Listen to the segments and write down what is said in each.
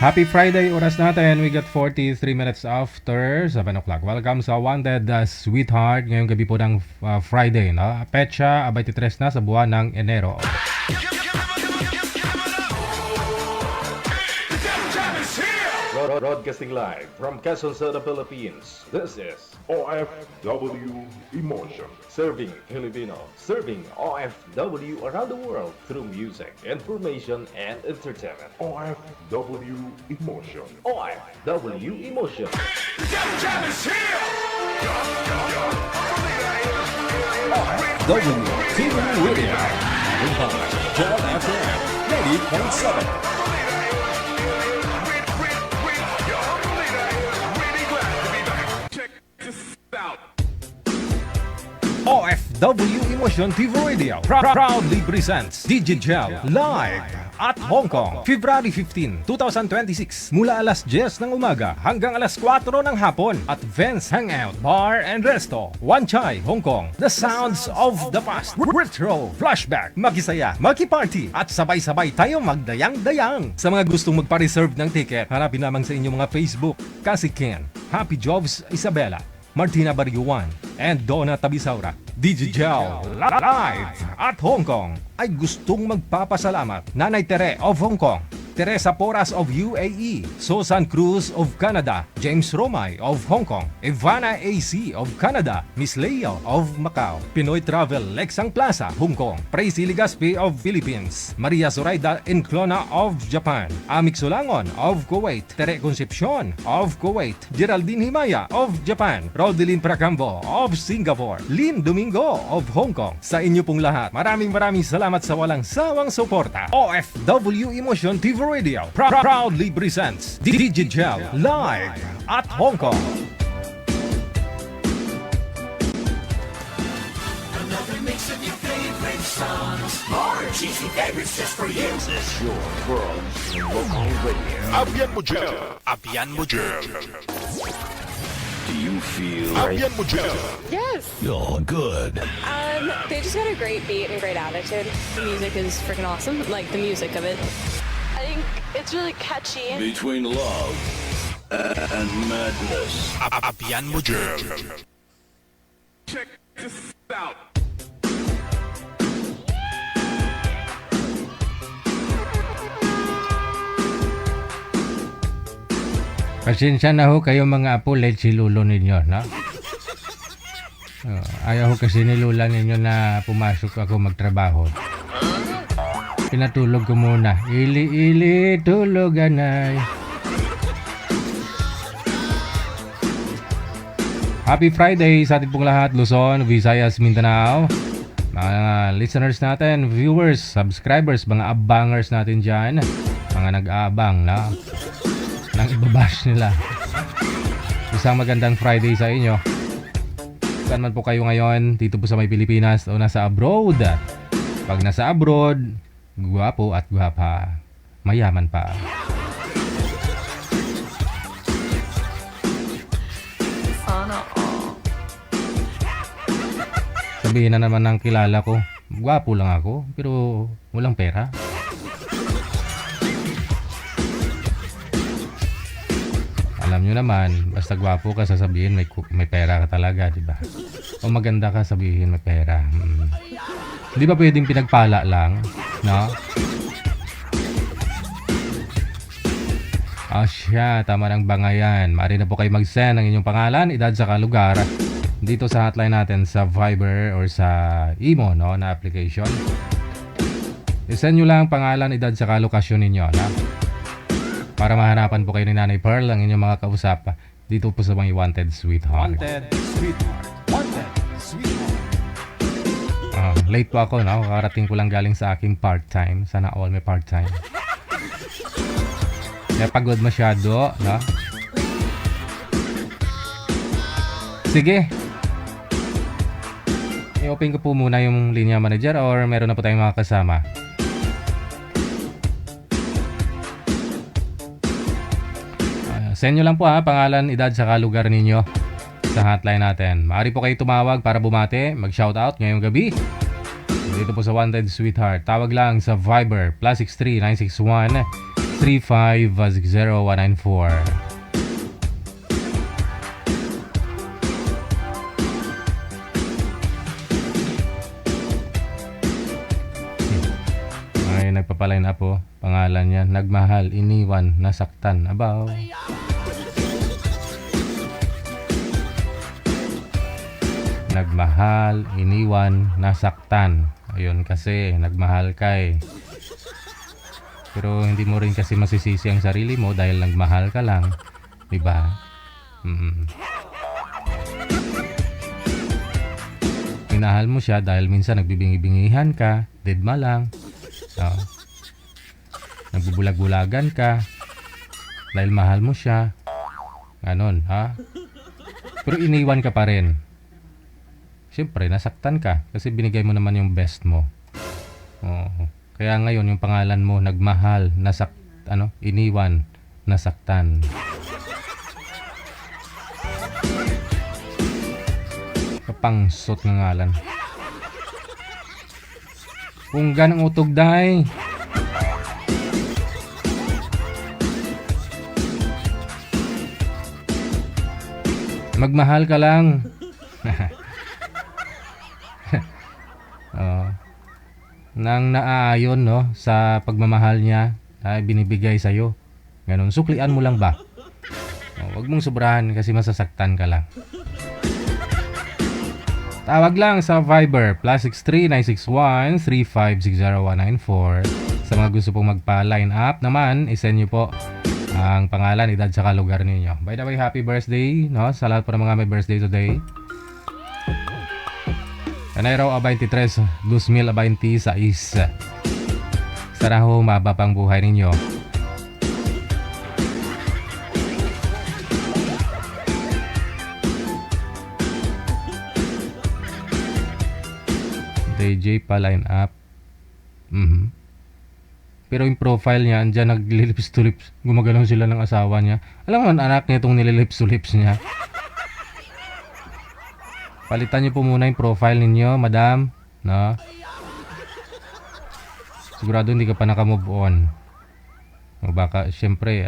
Happy Friday, oras natin. We got 43 minutes after 7 o'clock. Welcome sa Wanted Sweetheart. Ngayong gabi po ng Friday. No? Petsa 23 na sa buwan ng Enero. Broadcasting live from Quezon City, Philippines. This is OFW Emotion. Serving Filipino, serving OFW around the world through music, information, and entertainment. OFW Emotion. OFW Emotion. WTV Radio. Joel FM 80.7. OFW Emotion TV Radio proudly presents Digigel Live at Hong Kong, February 15, 2026 mula alas 10 ng umaga hanggang alas 4 ng hapon at Vance Hangout Bar and Resto, Wan Chai, Hong Kong. The sounds of the past, retro, flashback, makisaya, makiparty at sabay-sabay tayo magdayang-dayang. Sa mga gustong magpa-reserve ng ticket, hanapin lamang sa inyong mga Facebook, Kasi Ken, Happy Jobs Isabela, Martina Barriuan, and Donna Tabisaura. Digigel Live at Hong Kong ay gustong magpapasalamat Nanay Tere of Hong Kong, Teresa Porras of UAE, Susan Cruz of Canada, James Romay of Hong Kong, Ivana AC of Canada, Miss Leo of Macau, Pinoy Travel Lexang Plaza, Hong Kong, Praisy Ligaspi of Philippines, Maria Zoraida Enclona of Japan, Amik Sulangon of Kuwait, Tere Concepcion of Kuwait, Geraldine Himaya of Japan, Rodeline Pracambo of Singapore, Lynn Domingo of Hong Kong. Sa inyo pong lahat, maraming salamat sa walang sawang suporta. OFW Emotion TV Radio proudly presents Digigel Live at Hong Kong. Another mix of your favorite songs. More cheesy favorites just for you. This is your world local radio. Abian mo dyan. Abian mo dyan. Do you feel Abian mo dyan. Yes. you're good? They just got a great beat and great attitude. The music is freaking awesome. Like the music of it. I think it's really catchy. Between love and madness. Abian mo dyan. Check this out. Pasensya na ho kayo mga apo, late si Lulo ninyo, no? Ayaw ho kasi ni Lula ninyo na pumasok ako magtrabaho. Pinatulog ko muna. Ili, tulog anay. Happy Friday sa ating pong lahat, Luzon, Visayas, Mindanao. Mga listeners natin, viewers, subscribers, mga abangers natin dyan. Mga nag-aabang, no? Nang ibabash nila. Isang magandang Friday sa inyo. Saan man po kayo ngayon, dito po sa may Pilipinas o nasa abroad. Pag nasa abroad, gwapo at gwapa, mayaman pa. Sana all. Sabihin na naman ng kilala ko, gwapo lang ako, pero walang pera. Alam nyo naman, basta gwapo ka, sasabihin may pera ka talaga, di ba? O maganda ka, sabihin may pera. Hindi ba pwedeng pinagpala lang, no? Siya, tama ng bangayan. Maaari na po kayo mag-send ng inyong pangalan, edad sa lugar dito sa hotline natin sa Viber or sa Imo, no, na application. I-send nyo lang pangalan, edad sa lokasyon ninyo, no? Para mahanapan po kayo ni Nanay Pearl ang inyong mga kausap dito po sa mga Wanted Sweetheart. Wanted Sweetheart. Wanted Sweetheart. Late po ako, no? Kakarating ko lang galing sa aking part-time. Sana all may part-time. Kaya pagod masyado, no? Sige. I-open ko po muna yung linya manager or meron na po tayong mga kasama. Send nyo lang po pangalan, edad, saka lugar ninyo sa hotline natin. Maaari po kayo tumawag para bumate, mag-shoutout ngayong gabi. Dito po sa Wanted Sweetheart. Tawag lang sa Viber, +63 961 3560194. Ay, nagpapaline up po. Pangalan niya, nagmahal, iniwan, nasaktan. Abaw. Nagmahal, iniwan, nasaktan. Ayun kasi, nagmahal ka eh. Pero hindi mo rin kasi masisisi ang sarili mo dahil nagmahal ka lang. Diba? Minahal mo siya dahil minsan nagbibingi-bingihan ka, deadma lang. Nagbubulag-bulagan ka dahil mahal mo siya. Ganon, ha? Pero iniwan ka pa rin. Siyempre, nasaktan ka kasi binigay mo naman yung best mo. Oo. Kaya ngayon, yung pangalan mo, nagmahal, iniwan, nasaktan. Kapangsot ng ngalan. Punggan ang utog, day. Magmahal ka lang. Nang naaayon sa pagmamahal niya ay binibigay sa'yo. Ganon, suklian mo lang ba? Huwag mong sobrahan kasi masasaktan ka lang. Tawag lang sa Viber +63 961 3560194. Sa mga gusto pong magpa-line up naman, isend nyo po ang pangalan, edad, saka lugar ninyo. By the way, happy birthday sa lahat po ng mga may birthday today. Enero 23, 2026. Sana ho mababa pang buhay ninyo. DJ pa line up. Pero yung profile niya, andyan naglilips to lips. Gumagalaw sila ng asawa niya. Alam mo, anak niya itong nililips to lips niya. Palitan niyo po muna yung profile ninyo, madam. No? Sigurado hindi ka pa naka-move on. O baka, syempre,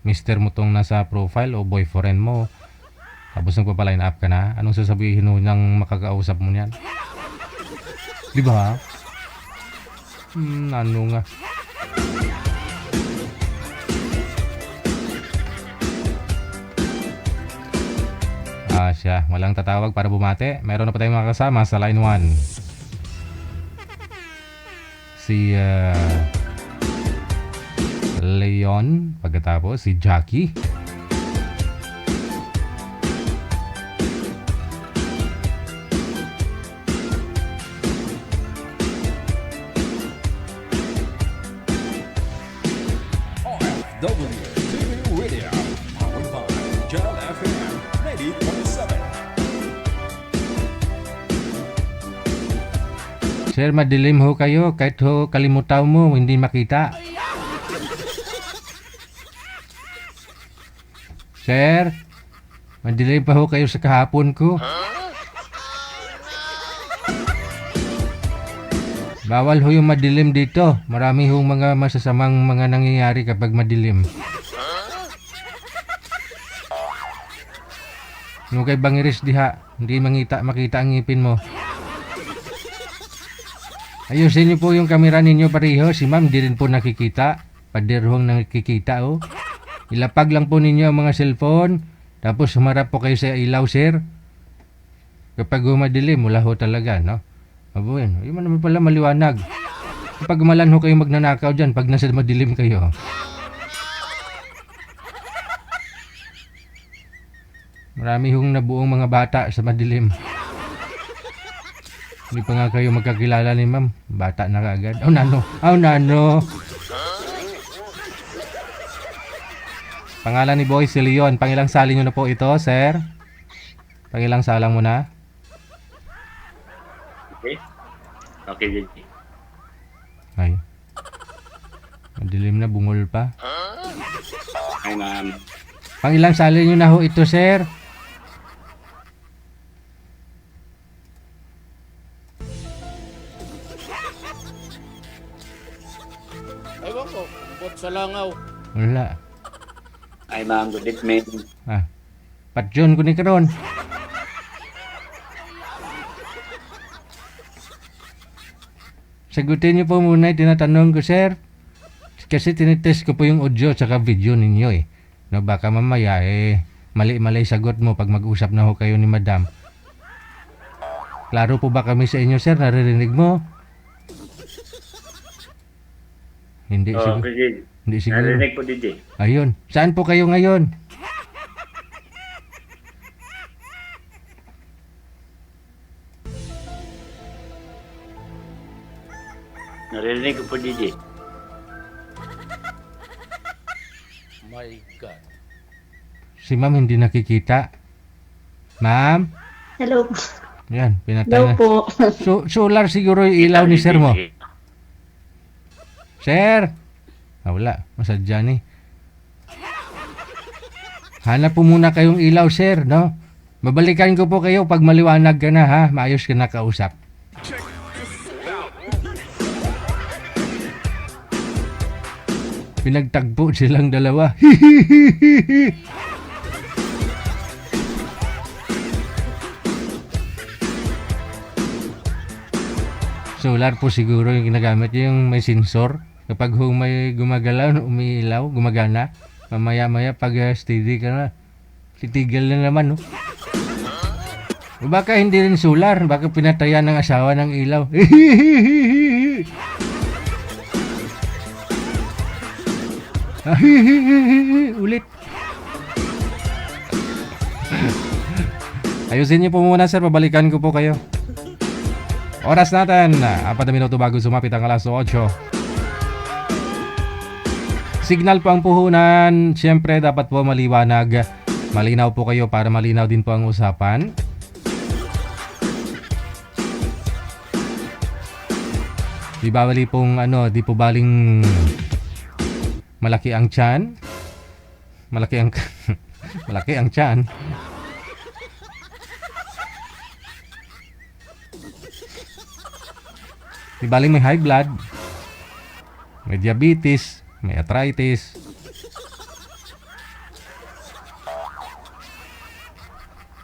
mister mo tong nasa profile o boyfriend mo. Tapos nagpapaline up ka na. Anong sasabihin mo nang makakausap mo niyan? Di ba? Ano nga. Siya, walang tatawag para bumate. Meron na pa tayong mga kasama sa line 1. Si Leon, pagkatapos si Jackie. OFW TV Radio, powered by Jal FM 90.7. Sir, madilim ho kayo. Kahit ho kalimutaw mo, hindi makita. Sir, madilim pa ho kayo sa kahapon ko. Bawal ho yung madilim dito. Marami hong mga masasamang mga nangyayari kapag madilim. Nung kay bangiris diha, hindi makita ang ngipin mo. Ayusin niyo po yung kamera ninyo pareho. Si ma'am di rin po nakikita. Paderhong nakikita oh. Ilapag lang po ninyo ang mga cellphone. Tapos humarap po kayo sa ilaw, sir. Kapag madilim, mula ho talaga, no? Abuin, yun naman pala maliwanag. Kapag malan ho kayo magnanakaw dyan, pag nasa madilim kayo. Marami hong nabuong mga bata sa madilim. Hindi pa nga kayo magkakilala ni ma'am. Bata na kaagad. Oh, nano. Oh, nano. Pangalan ni Boy si Leon. Pangilang sali nyo na po ito, sir? Pangilang salang mo na? Okay, JJ. Ay. Madilim na, bungol pa. Ay, ma'am. Pangilang sali nyo na ho ito, sir? Ewan ko, bot sa langaw. Wala. Ay, ma'am, good evening. Patyon ko ni karon. Sagutin niyo po muna yung tinatanong ko, sir. Kasi tinitest ko po yung audio tsaka video ninyo eh. No, baka mamaya mali-mali sagot mo pag mag-usap na ho kayo ni madam. Klaro po ba kami sa inyo, sir? Naririnig mo? Hindi siguro. DJ. Hindi siguro. Narinig po, DJ. Ayun. Saan po kayo ngayon? Narinig ko po, DJ. My God. Si ma'am hindi nakikita. Ma'am? Hello. Yan, pinatay Hello na. po. Solar siguro yung ilaw ni sir mo. Sir! Wala. Masadya ni. Hanap po muna kayong ilaw, sir, no? Babalikan ko po kayo pag maliwanag ka na, ha? Maayos ka na kausap. Pinagtagpo silang dalawa. Solar po siguro yung ginagamit yung may sensor. Kapag may gumagalaw, umiilaw, gumagana, mamaya-maya pag steady ka na, titigil na naman, no? O baka hindi rin solar, baka pinatayan ng asawa ng ilaw. Ulit. Ayusin niyo po muna, sir, babalikan ko po kayo. Oras natin, 4 minuto bago sumapit ang alas 8. Signal po ang puhunan. Siyempre, dapat po maliwanag. Malinaw po kayo para malinaw din po ang usapan. Di bali pong di po baling malaki ang tiyan. Malaki ang malaki ang tiyan. Di baling may high blood, may diabetes, may arthritis.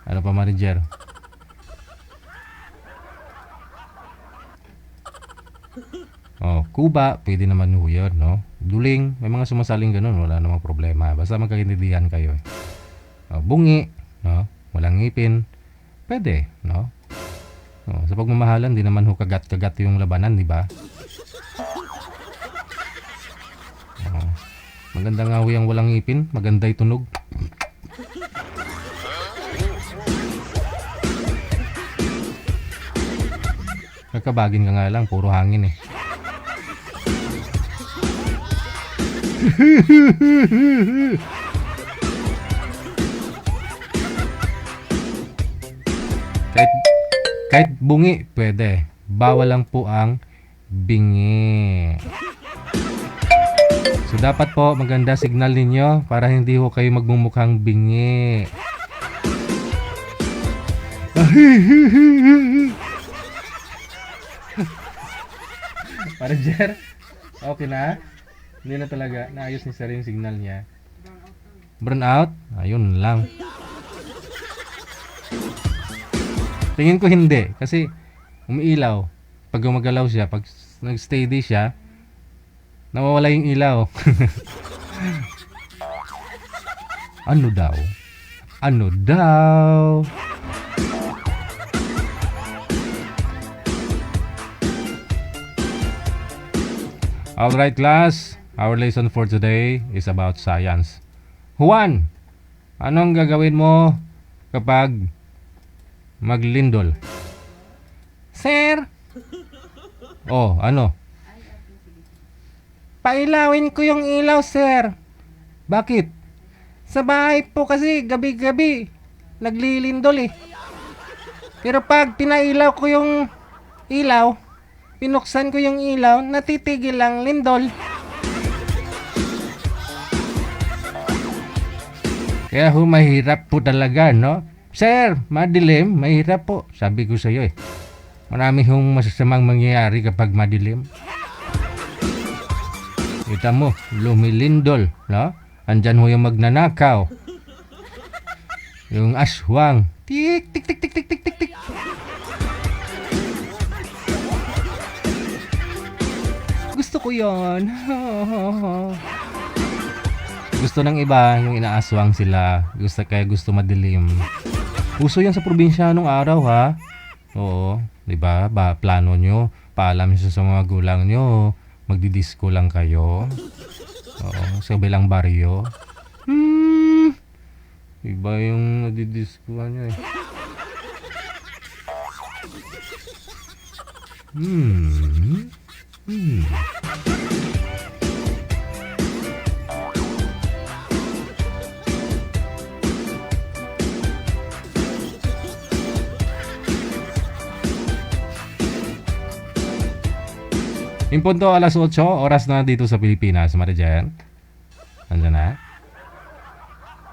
Ano pa, manager? Kuba, pwede naman ho yun, no? Duling, may mga sumasaling ganun, wala namang problema. Basta magkaintindihan kayo. Bungi, no? Walang ngipin, pwede, no? Sa pagmamahalan, di naman ho kagat-kagat yung labanan, di ba? Maganda nga ho yung walang ngipin, maganda yung tunog. Kakabagin ka nga lang, puro hangin eh. kahit bungi, pwede. Bawal lang po ang bingi. So dapat po maganda signal ninyo para hindi ho kayo magmumukhang bingi. Manager, okay na? Hindi na talaga. Naayos ni sir yung signal niya. Burn out? Ayun lang. Tingin ko hindi. Kasi umiilaw. Pag gumagalaw siya, pag nag-steady siya, nawawala yung ilaw. Ano daw? Ano daw? Alright class, our lesson for today is about science. Juan, anong gagawin mo kapag maglindol? Sir? Oh, ano? Pailawin ko yung ilaw, sir. Bakit? Sa bahay po kasi gabi-gabi naglilindol eh. Pero pag pinailaw ko yung ilaw, pinuksan ko yung ilaw, natitigil ang lindol. Kaya mahirap po talaga, no? Sir, madilim, mahirap po. Sabi ko sa iyo eh. Marami hong masasamang mangyayari kapag madilim. Kita mo, lumilindol, no? Andyan ho yung magnanakaw. Yung aswang. Tik, tik, tik, tik, tik, tik, tik, tik. Gusto ko yon. Gusto ng iba, yung inaaswang sila. Kaya gusto madilim. Uso yan sa probinsya nung araw, ha? Oo, di ba? Plano nyo, paalam nyo sa mga gulang nyo, magdidisco lang kayo. Oo, sa bilang baryo. Iba yung nadidiscoan nyo eh. In punto alas 8, oras na dito sa Pilipinas, Marijan. Nandiyan na.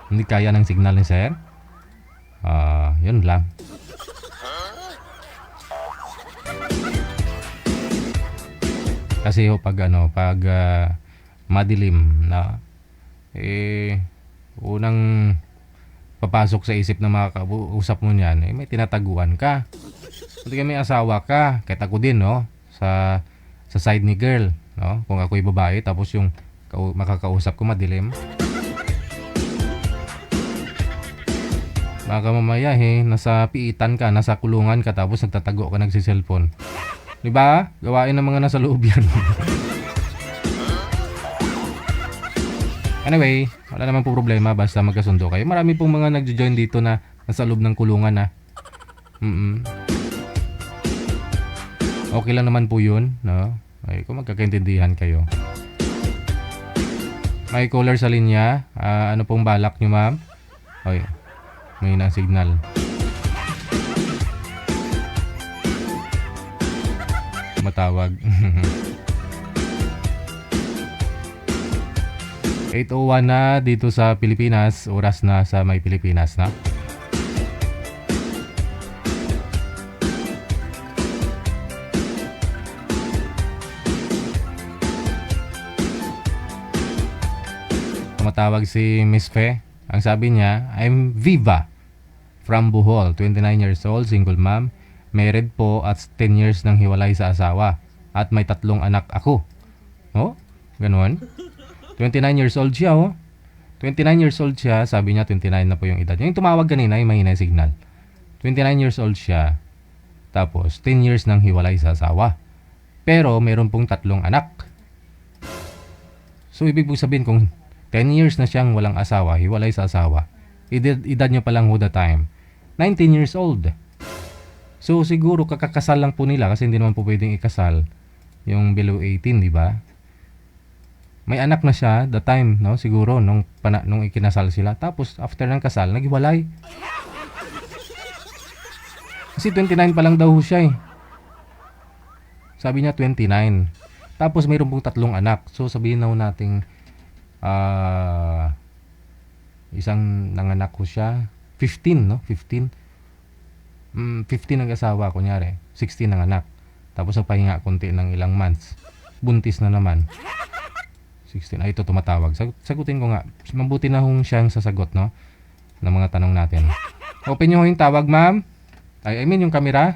Hindi kaya ng signal ni sir. Yun lang. Kasi pag madilim na unang papasok sa isip ng mga kausap mo niyan, may tinataguan ka. Hindi ka may asawa ka, kahit ako din, no? Sa side ni girl, no? Kung ako'y babae tapos yung makakausap ko madilim. Baka mamaya nasa piitan ka, nasa kulungan ka tapos nagtatago ka nagsi-cellphone. 'Di ba? Gawain ng mga nasa loob 'yan. Anyway, wala naman po problema basta magkasundo kayo. Marami pong mga nagjo-join dito na nasa loob ng kulungan na. Okay lang naman po 'yun, no? Ay, kung magkakaintindihan kayo. May caller sa linya. Ano pong balak nyo, ma'am? Okay. May na signal. Matawag. 8:01 na dito sa Pilipinas. Oras na sa may Pilipinas na. Tumatawag si Miss Fe. Ang sabi niya, I'm Viva from Bohol, 29 years old, single mom, married po at 10 years nang hiwalay sa asawa at may 3 anak ako. Oh, ganoon. 29 years old siya, oh. 29 years old siya, sabi niya 29 na po yung edad. Yung tumawag kanina, yung mahina yung signal. 29 years old siya, tapos 10 years nang hiwalay sa asawa. Pero meron pong 3 anak. So, ibig pong sabihin kung 10 years na siyang walang asawa, hiwalay sa asawa. Edad niya pa lang ho the time. 19 years old. So siguro kakakasal lang po nila kasi hindi naman po pwedeng ikasal yung below 18, di ba? May anak na siya the time, no? Siguro nung ikinasal sila. Tapos after ng kasal, naghiwalay. Kasi 29 pa lang daw ho siya eh. Sabi niya 29. Tapos mayroon pong 3 anak. So sabihin na ho nating isang nanganak ko siya 15, no? 15 ang asawa, kunyari 16 ang anak, tapos nagpahinga konti ng ilang months, buntis na naman 16. Ito tumatawag, sagutin ko nga, mabuti na hong siyang sasagot, no, ng mga tanong natin. Open nyo yung tawag, ma'am. I mean yung camera.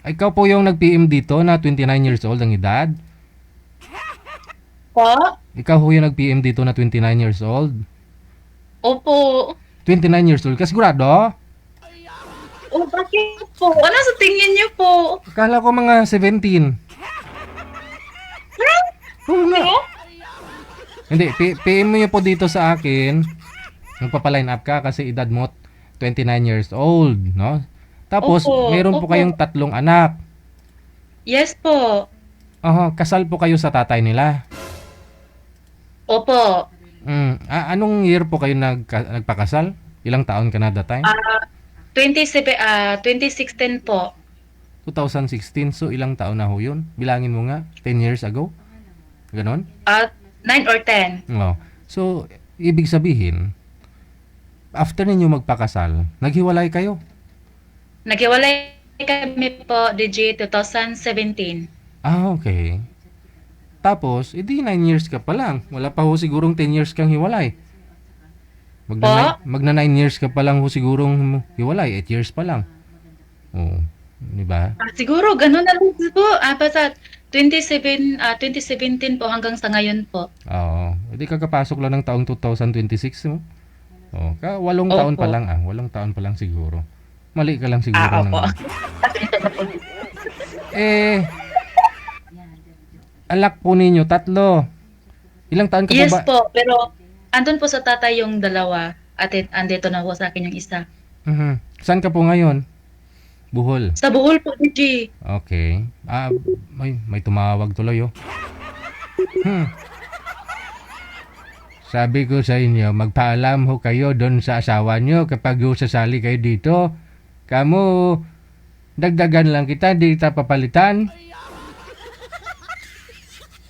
Ikaw po yung nag-PM dito na 29 years old ang edad? Po? Ikaw po yung nag-PM dito na 29 years old? Opo. 29 years old? Kasigurado? O, bakit po? Ano sa tingin niyo po? Akala ko mga 17. Oo nga. Hindi, PM mo po dito sa akin. Magpapaline up ka kasi edad mo 29 years old, no? Tapos, meron po kayong 3 anak. Yes po. Kasal po kayo sa tatay nila. Opo. Anong year po kayo nagpakasal? Ilang taon ka na that time? 2016 po. 2016. So, ilang taon na ho yun? Bilangin mo nga, 10 years ago? Ganon? 9 or 10. No. So, ibig sabihin, after ninyo magpakasal, naghiwalay kayo. Naghiwalay kami po, DJ 2017. Ah, okay. Tapos, edi 9 years ka pa lang. Wala pa ho sigurong 10 years kang hiwalay. Magna 9 years ka pa lang ho sigurong hiwalay. 8 years pa lang. Oo. Di ba? Siguro, ganun na lang po. Basta 2017 po hanggang sa ngayon po. Oo. Edi kakapasok lang ng taong 2026 mo. Oh, 8 taon pa lang 8 taon pa lang siguro. Mali ka lang siguro Opo. Alak po ninyo 3. Ilang taon ka Yes pa ba? po, pero andun po sa tatay yung dalawa at andito na po sa akin yung isa. Mhm. Saan ka po ngayon? Bohol. Sa Bohol po, DJ. Okay. May tumawag tuloy Sabi ko sa inyo, magpaalam ho kayo doon sa asawa nyo kapag ho sasali kayo dito. Kamu, dagdagan lang kita, di kita papalitan.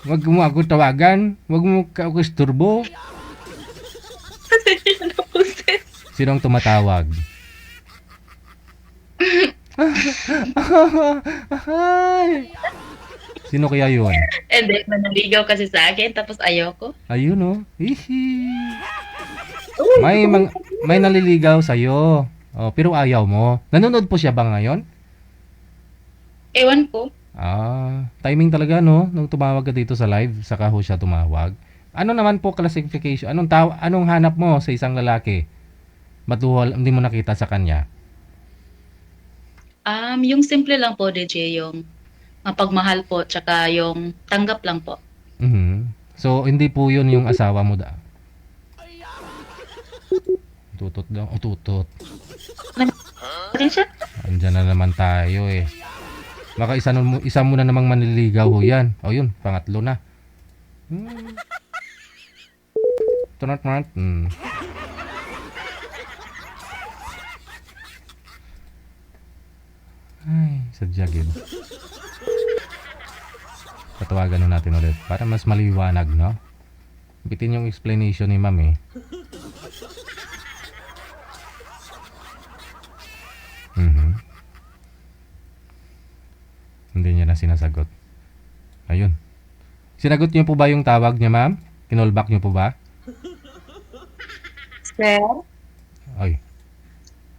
Wag mo ako tawagan. Wag mo ako isturbo. Sinong tumatawag? Sino kaya yun? And then, manaligaw kasi sa akin, tapos ayoko. Ayun Hihi. May naliligaw sa'yo. Oh, pero ayaw mo. Nanonood po siya ba ngayon? Ewan ko. Timing talaga no nung tumawag ka dito sa live, saka ho siya tumawag. Ano naman po classification? Anong hanap mo sa isang lalaki? Matuhol, hindi mo nakita sa kanya? Yung simple lang po, DJ, yung mapagmahal po, tsaka yung tanggap lang po. Mhm. So hindi po 'yun yung asawa mo da. Tutot daw, tutot. Ano siya? Andiyan na naman tayo Baka isa mo na namang manliligaw ho yan. Yun, pangatlo na. Tunat. Ay, sadya gid. Patawagan na natin ulit para mas maliwanag, no? Bitin yung explanation ni ma'am Hindi niya na sinasagot. Ayun. Sinagot niyo po ba yung tawag niya, ma'am? Kinolback niyo po ba? Sir? Ay.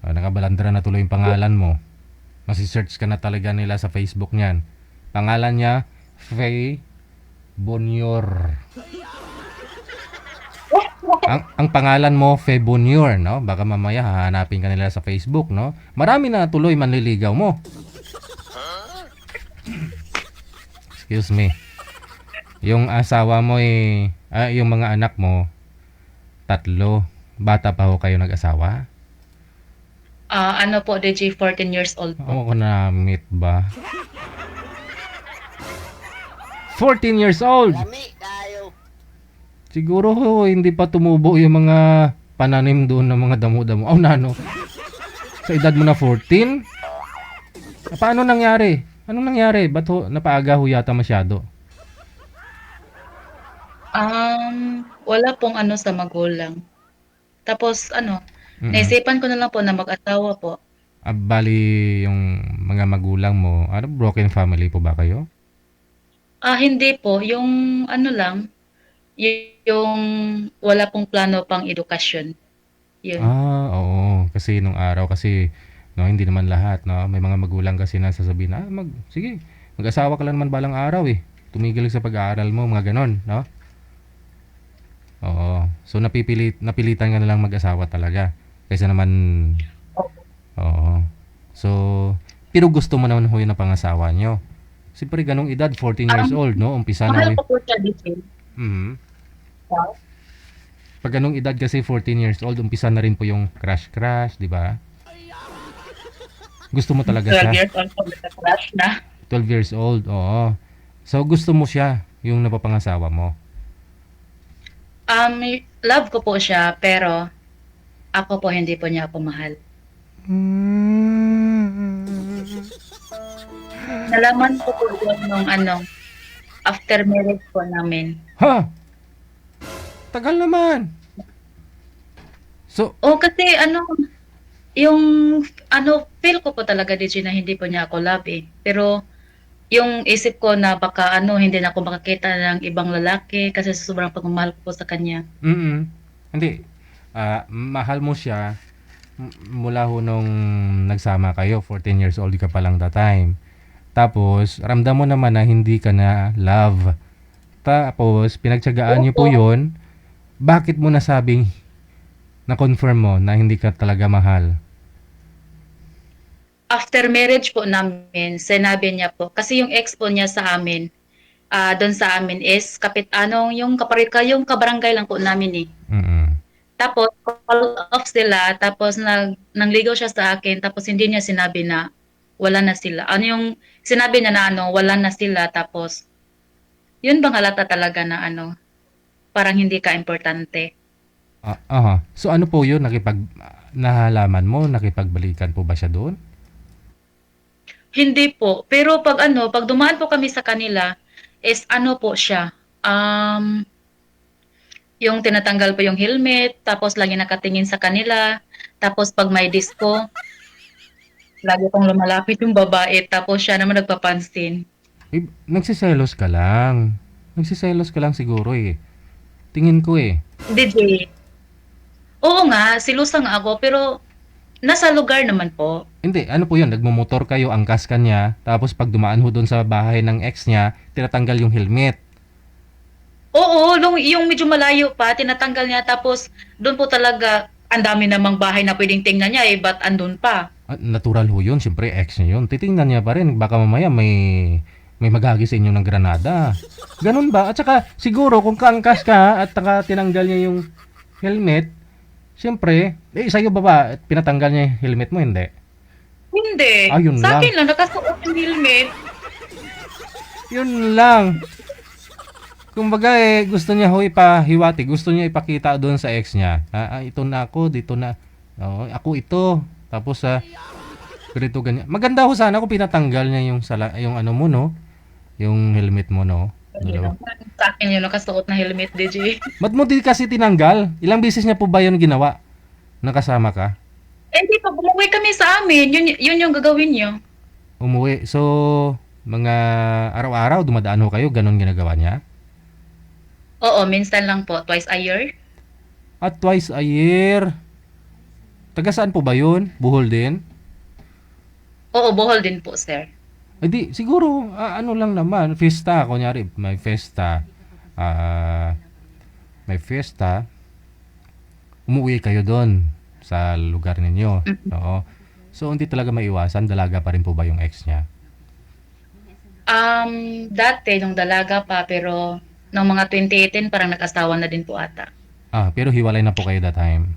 Nakabalandra na tuloy yung pangalan mo. Masi-search ka na talaga nila sa Facebook niyan. Pangalan niya, Faye Bonior. Ang pangalan mo, Faye Bonior, no? Baka mamaya hahanapin ka nila sa Facebook, no? Marami na tuloy manliligaw mo. Excuse me. Yung asawa mo yung mga anak mo, 3. Bata pa ho kayo nag-asawa? Ano po, DJ, 14 years old po. Oo, na-meet ba? 14 years old! Siguro ho, hindi pa tumubo yung mga pananim doon ng mga damo-damo. Nano? Sa edad mo na 14? Paano nangyari? Anong nangyari? Ba't ho, napaaga ho yata masyado? Wala pong sa magulang. Tapos naisipan ko na lang po na mag-asawa po. Bali yung mga magulang mo, broken family po ba kayo? Hindi po. Yung lang, yung wala pong plano pang edukasyon. Yun. Oo. Kasi nung araw no, hindi naman lahat, no. May mga magulang kasi na sasabihin, sige, mag-asawa ka lang naman balang araw Tumigil sa pag-aaral mo, mga ganon, no? Oo. So napilitan ka na lang mag-asawa talaga. Kaysa naman oo. So pero gusto mo naman ho yun na pangasawa nyo. Siyempre ganong edad, 14 years old, no? Umpisa na. Mahal ko po siya, DJ. Pag ganong edad kasi 14 years old, umpisa na rin po yung crush, di ba? Gusto mo talaga 12 siya. 12 years old po, crush na. 12 years old, oo. So gusto mo siya, yung napapangasawa mo. Love ko po siya, pero ako po hindi po niya ako mahal. Nalaman ko po yun nung after marriage po namin. Tagal naman. So, kasi Yung feel ko po talaga DJ na hindi po niya ako love eh. Pero yung isip ko na baka hindi na ako makakita ng ibang lalaki kasi sa sobrang pagmamahal ko po sa kanya. Hindi. Mahal mo siya mula ho nung nagsama kayo, 14 years old ka pa lang that time. Tapos, ramdam mo naman na hindi ka na love. Tapos, pinagtiyagaan niyo po yun. Bakit mo nasabing na-confirm mo na hindi ka talaga mahal? After marriage po namin, sinabi niya po, kasi yung ex po niya sa amin, doon sa amin is yung kabarangay lang po namin eh. Tapos, call off sila, tapos nangligaw siya sa akin, tapos hindi niya sinabi na wala na sila. Yung sinabi niya na wala na sila, tapos, yun bang halata talaga na parang hindi ka importante. So ano po yun? Nahalaman mo, nakipagbalikan po ba siya doon? Hindi po. Pero pag dumaan po kami sa kanila, is po siya, yung tinatanggal po yung helmet, tapos lagi nakatingin sa kanila, tapos pag may disco, lagi pong lumalapit yung babae, tapos siya naman nagpapansin. Nagsiselos ka lang. Nagsiselos ka lang siguro eh. Tingin ko eh. DJ. Oo nga, silusa nga ako, pero nasa lugar naman po. Hindi, ano po yun? Nagmumotor kayo, angkas ka niya, tapos pag dumaan ho doon sa bahay ng ex niya, tinatanggal yung helmet. Oo, yung medyo malayo pa, tinatanggal niya, tapos doon po talaga, ang dami namang bahay na pwedeng tingnan niya eh, ba't andun pa? Natural ho yun, siyempre ex niya yun. Titingnan niya pa rin, baka mamaya may magagis sa inyo ng granada. Ganun ba? At saka, siguro kung kaangkas ka at tinanggal niya yung helmet, siyempre, sa'yo ba pinatanggal niya yung helmet mo, hindi? Hindi. Yun Sa lang. akin lang, nakasuot yung helmet. Yun lang. Kumbaga gusto niya ho ipahiwati, gusto niya ipakita doon sa ex niya. Ito na ako, dito na. Ako ito. Tapos ganito ganyan. Maganda ho sana kung pinatanggal niya yung ano mo no, yung helmet mo no. Sa akin yung nakasuot na helmet, DJ. Ba't mo di kasi tinanggal? Ilang beses niya po ba yun ginawa? Nakasama ka? Hindi pa, bumuwi kami sa amin. Yun yung gagawin niyo. Umuwi. So, mga araw-araw dumadaan ho kayo, ganun ginagawa niya? Oo, minsan lang po. Twice a year. At twice a year. Taga saan po ba yun? Bohol din? Oo, Bohol din po, sir. Di, siguro, ano lang naman, fiesta, kunyari, may fiesta, umuwi kayo doon sa lugar ninyo. Oo. So, hindi talaga maiwasan, dalaga pa rin po ba yung ex niya? Dati, nung dalaga pa, pero nung mga 2018, parang nag-asawa na din po ata. Pero hiwalay na po kayo that time?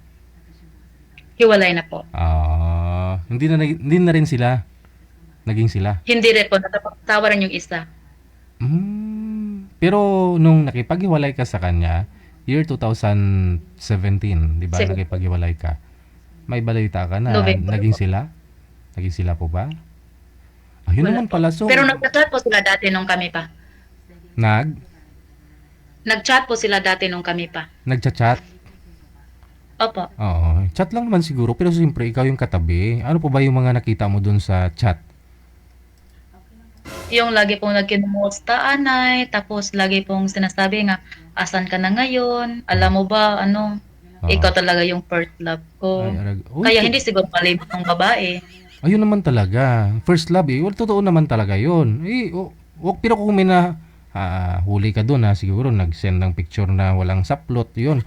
Hiwalay na po. Hindi na rin sila? Naging sila? Hindi rin po, nakapagsawa rin yung isa. Pero nung nakipaghiwalay ka sa kanya, year 2017, di ba? Nakipaghiwalay ka. May balita ka na November naging po. sila? Naging sila po ba? Ayun Wala naman pala. So, Pero nag-chat po sila dati nung kami pa. Nag-chat po sila dati nung kami pa. Nagchat-chat? Opo. Oo. Chat lang naman siguro. Pero siyempre, ikaw yung katabi. Ano po ba yung mga nakita mo dun sa chat? Yung lagi pong nagkinumusta, anay, tapos lagi pong sinasabi nga, asan ka na ngayon? Alam mo ba, ikaw talaga yung first love ko. Kaya hindi siguro malimit ng babae. Ayun naman talaga. First love eh. Well, totoo naman talaga yun. Pero kung may huli ka dun siguro nag-send ng picture na walang saplot, yun.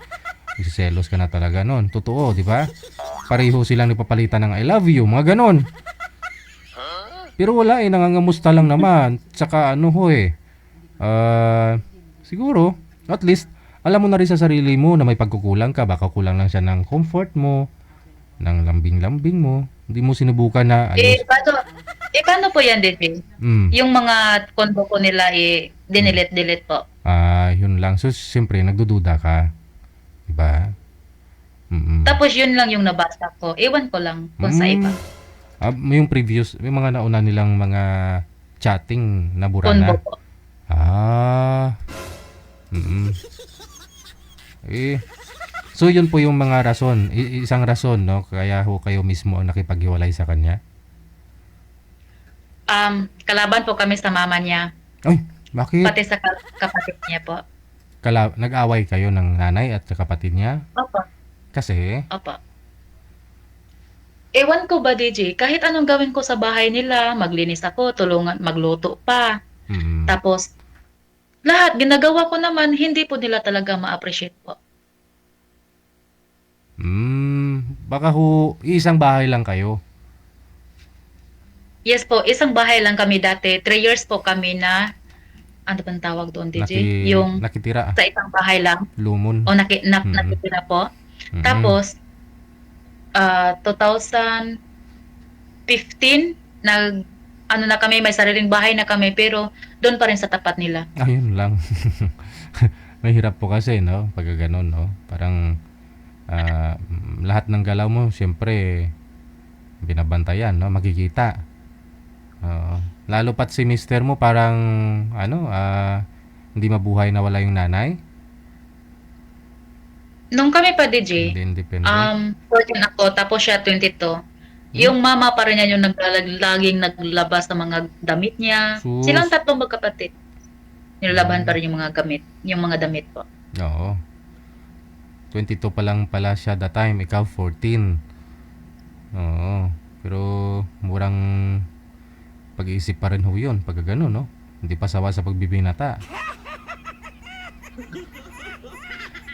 Nagsiselos ka na talaga nun. Totoo, di ba? Pareho silang nagpapalitan ng I love you, mga ganon. Pero wala nangangamusta lang naman. Tsaka siguro, at least, alam mo na rin sa sarili mo na may pagkukulang ka. Baka kulang lang siya ng comfort mo, ng lambing-lambing mo. Hindi mo sinubukan na Paano po yan, DJ? Yung mga kondo ko nila, dinilit-delete po. Yun lang. So, siyempre, nagdududa ka. Diba? Tapos yun lang yung nabasa ko. Ewan ko lang kung sa iba. Yung previous, yung mga nauna nilang mga chatting na bura na. Kondo po. So yun po yung mga rason, isang rason, no? Kaya ho kayo mismo ang nakipaghiwalay sa kanya. Kalaban po kami sa mama niya, Ay, bakit? pati sa kapatid niya po. Nag-away kayo ng nanay at kapatid niya? Opo. Kasi? Opo. Ewan ko ba, DJ, kahit anong gawin ko sa bahay nila, maglinis ako, tulungan, magluto pa. Mm. Tapos, lahat, ginagawa ko naman, hindi po nila talaga ma-appreciate po. Baka ho, isang bahay lang kayo. Yes po, isang bahay lang kami dati. 3 years po kami na, ano bang tawag doon, DJ? Yung Nakitira. sa isang bahay lang. Lumon. O nakitira po. Mm-mm. Tapos, 2015, ano na kami, may sariling bahay na kami, pero doon pa rin sa tapat nila. Ayun lang. Mahirap po kasi, no? Pag ganun, no? Parang lahat ng galaw mo, siyempre, binabantayan, no? Makikita. Lalo pat si mister mo, parang, hindi mabuhay na wala yung nanay. Nung kami pa, DJ, Hindi independent. 14 ako, tapos siya 22. Yung mama pa rin niya yung laging naglabas ng mga damit niya. Sus. Silang tatlong magkapatid. Nilalaban pa rin yung mga damit po. Oo. 22 pa lang pala siya that time, ikaw 14. Oo. Pero murang pag-iisip pa rin ho yun, pag gano'n, no? Hindi pa sawa sa pagbibinata.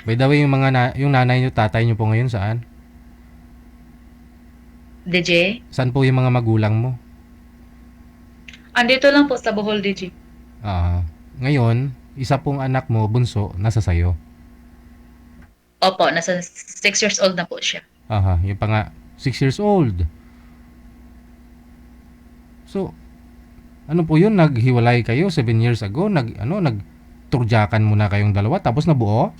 By the way, yung nanay nyo, tatay nyo po ngayon saan? DJ? Saan po yung mga magulang mo? Andito lang po sa Bohol, DJ. Ngayon, isa pong anak mo, bunso, nasa sayo. Opo, nasa 6 years old na po siya. Yung pa nga, 6 years old. So, ano po yun? Naghiwalay kayo 7 years ago? Nagturjakan muna kayong dalawa tapos nabuo?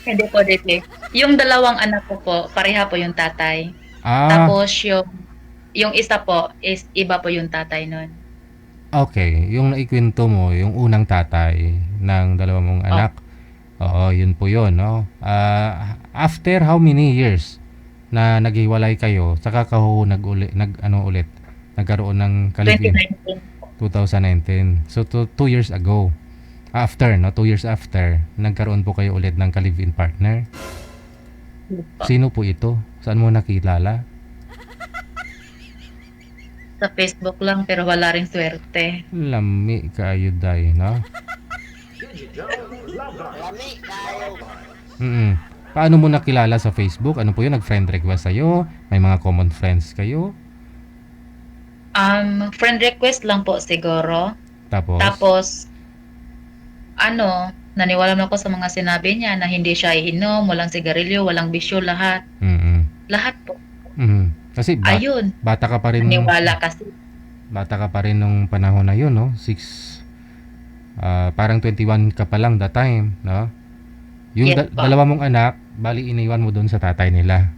Hindi po, DJ. Yung dalawang anak ko po, pareha po yung tatay. Ah, Tapos yung isa po is iba po yung tatay nun. okay. Yung naikwento mo, yung unang tatay ng dalawa mong anak. Oo, yun po yun, no? After how many years na naghiwalay kayo, saka ka ho nagkaroon ng kalibin? 2019. 2019. So, 2 years ago. After, no? 2 years after, nagkaroon po kayo ulit ng kalibin partner. Sino po ito? Saan mo nakilala? Sa Facebook lang, pero wala ring swerte. Lami kayo, day, no? Paano mo nakilala sa Facebook? Ano po yun? Nag-friend request sa'yo? May mga common friends kayo? Friend request lang po siguro. Tapos, naniwala na ako sa mga sinabi niya na hindi siya iinom, walang sigarilyo, walang bisyo, lahat. Lahat po. Kasi Ayun, bata ka pa rin. naniwala kasi. Bata ka pa rin nung panahon na yun, no? Parang 21 ka pa lang that time, no? Yung Yes, po. dalawa mong anak, bali iniwan mo doon sa tatay nila.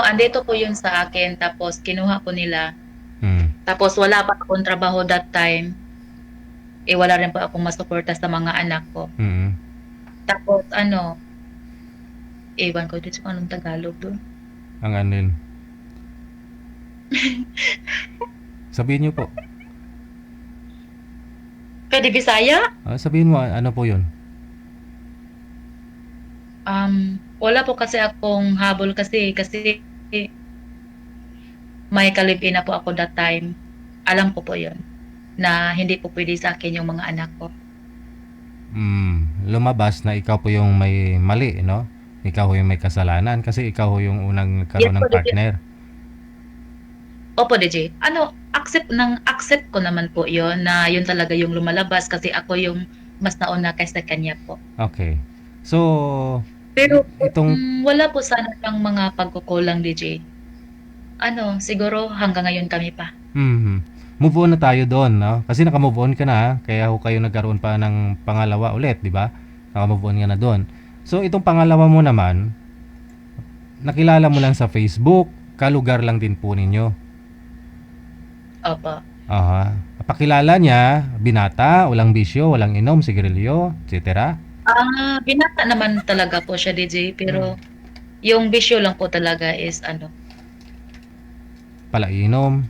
Andito po yun sa akin, tapos kinuha ko nila. Hmm. Tapos wala pa akong trabaho that time. Wala rin po akong masuporta sa mga anak ko. Mm. Tapos ewan ko dito anong Tagalog doon. Ang anin. Sabihin niyo po. Pwede Bisaya? Sabihin mo, ano po yun? Wala po kasi akong habol kasi may kalibin na po ako that time. Alam ko po yun na hindi po pwede sa akin yung mga anak ko. Lumabas na ikaw po yung may mali, no? Ikaw yung may kasalanan kasi ikaw yung unang nagkaroon Yes, ng po, DJ. partner. Opo, DJ. Accept ko naman po yun na yun talaga yung lumalabas kasi ako yung mas nauna kaysa kanya po. Okay. So, Pero itong wala po sana lang mga pagkukulang, DJ. Siguro hanggang ngayon kami pa. Move on na tayo doon, no? Kasi naka-move on ka na, kaya ho kayo nagkaroon pa ng pangalawa ulit, di ba? Naka-move on ka na doon. So, itong pangalawa mo naman, nakilala mo lang sa Facebook, kalugar lang din po ninyo. Opo. pakilala niya, binata, walang bisyo, walang inom, sigarilyo, etc. Binata naman talaga po siya, DJ, pero yung bisyo lang po talaga is Palainom.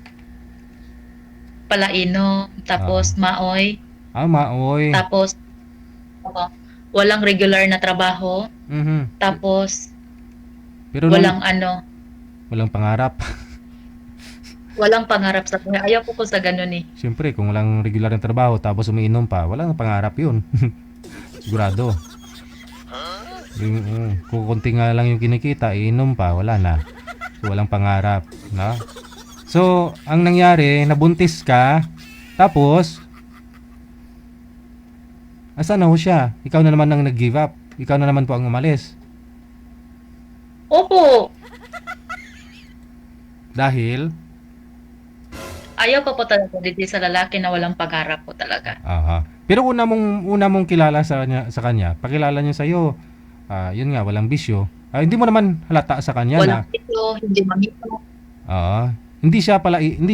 palainom, tapos maoy, Maoy. tapos walang regular na trabaho, Mhm. tapos Pero walang walang pangarap. walang pangarap sa buhay. Ayaw ko sa ganun eh. Siyempre, kung walang regular na trabaho tapos umiinom pa, walang pangarap yun. Sigurado. Kung konti nga lang yung kinikita, iinom pa, wala na. So, walang pangarap. No? So, ang nangyari, nabuntis ka, tapos, asan na ho siya? Ikaw na naman ang nag-give up. Ikaw na naman po ang umalis. Opo, Dahil, ayaw ko po talaga DJ sa lalaki na walang pangarap po talaga. Pero una mong kilala sa kanya, pakilala niya sa iyo. Yun nga, walang bisyo. Hindi mo naman halata sa kanya Walang na ito, hindi mamito. hindi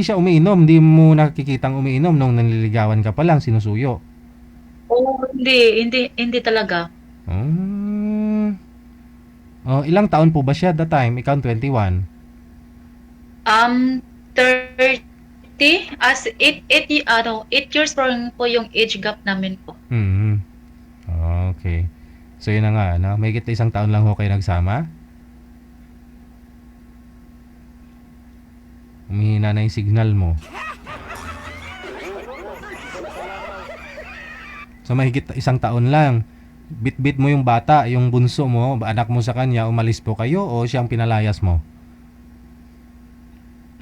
siya umiinom, hindi mo nakikitang umiinom nung nanliligawan ka pa lang, sinusuyo. Hindi talaga. Ilang taon po ba siya that time? Ikaw 21. 30 as 8 years po yung age gap namin po. Okay. So yun na nga, no? May kita isang taon lang ho kayo nagsama. Umihina na yung signal mo. So mahigit isang taon lang. Bit-bit mo yung bata, yung bunso mo, anak mo sa kanya, umalis po kayo o siyang pinalayas mo?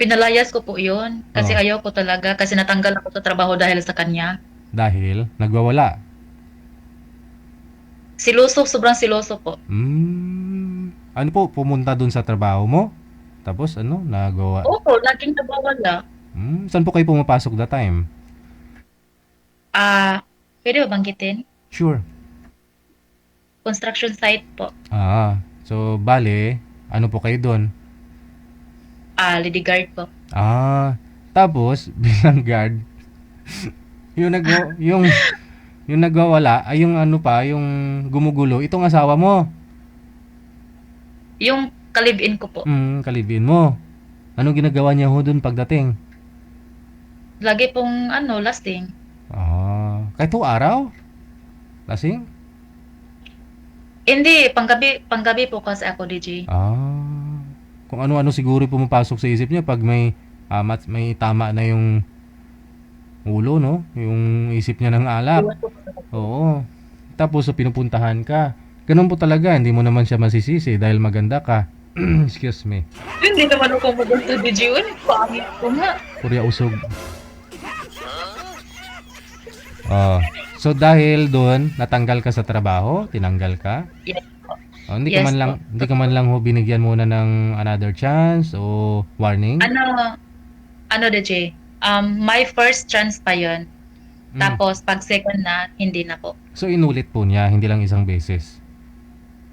Pinalayas ko po yun kasi ayaw ko talaga kasi natanggal ako sa trabaho dahil sa kanya. Dahil nagwawala. Sobrang siloso po. Ano po, pumunta dun sa trabaho mo? Tapos nagawa? Opo, laging nabawala. Saan po kayo pumapasok that time? Pwede ba banggitin? Sure. Construction site po. So bale, ano po kayo doon? Lady guard po. Tapos bilang guard, yung nagwawala ay yung yung gumugulo, itong asawa mo. Yung kalibin ko po. Kalibin mo. Anong ginagawa niya ho doon pagdating? Lagi pong lasting. Kahit ho araw? Lasing? Hindi, panggabi po kasi ako, DJ. Kung ano-ano siguro pumapasok sa isip niya pag may tama na yung ulo, no? Yung isip niya ng alak. Oo. Tapos pinupuntahan ka. Ganun po talaga, hindi mo naman siya masisisi dahil maganda ka. Excuse me. Hindi naman ako maganda, DJ. Pangit ko nga. Kurya usog. So dahil doon natanggal ka sa trabaho, tinanggal ka? Yes. Hindi ka man lang ho binigyan muna ng another chance o warning? DJ? My first chance pa 'yon. Tapos pag second na, hindi na po. So inulit po niya, hindi lang isang beses.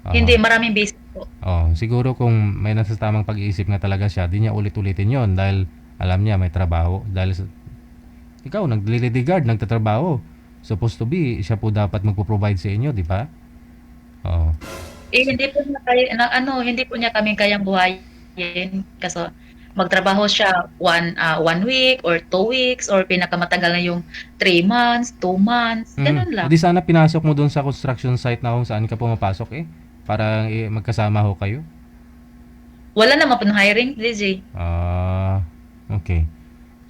Hindi, maraming beses po. Siguro kung may nasa tamang pag-iisip nga talaga siya, di niya ulit-ulitin 'yon dahil alam niya may trabaho. Dahil ikaw nag-lady guard, nagtatrabaho. Supposed to be, siya po dapat magpo-provide sa inyo, di ba? Hindi po niya kami kayang buhayin kasi magtrabaho siya one week or 2 weeks or pinakamatagal na yung 3 months, 2 months, ganun lang. Hindi sana pinasok mo doon sa construction site na kung saan ka pumapasok para magkasama ho kayo? Wala naman po hiring, DJ. Okay.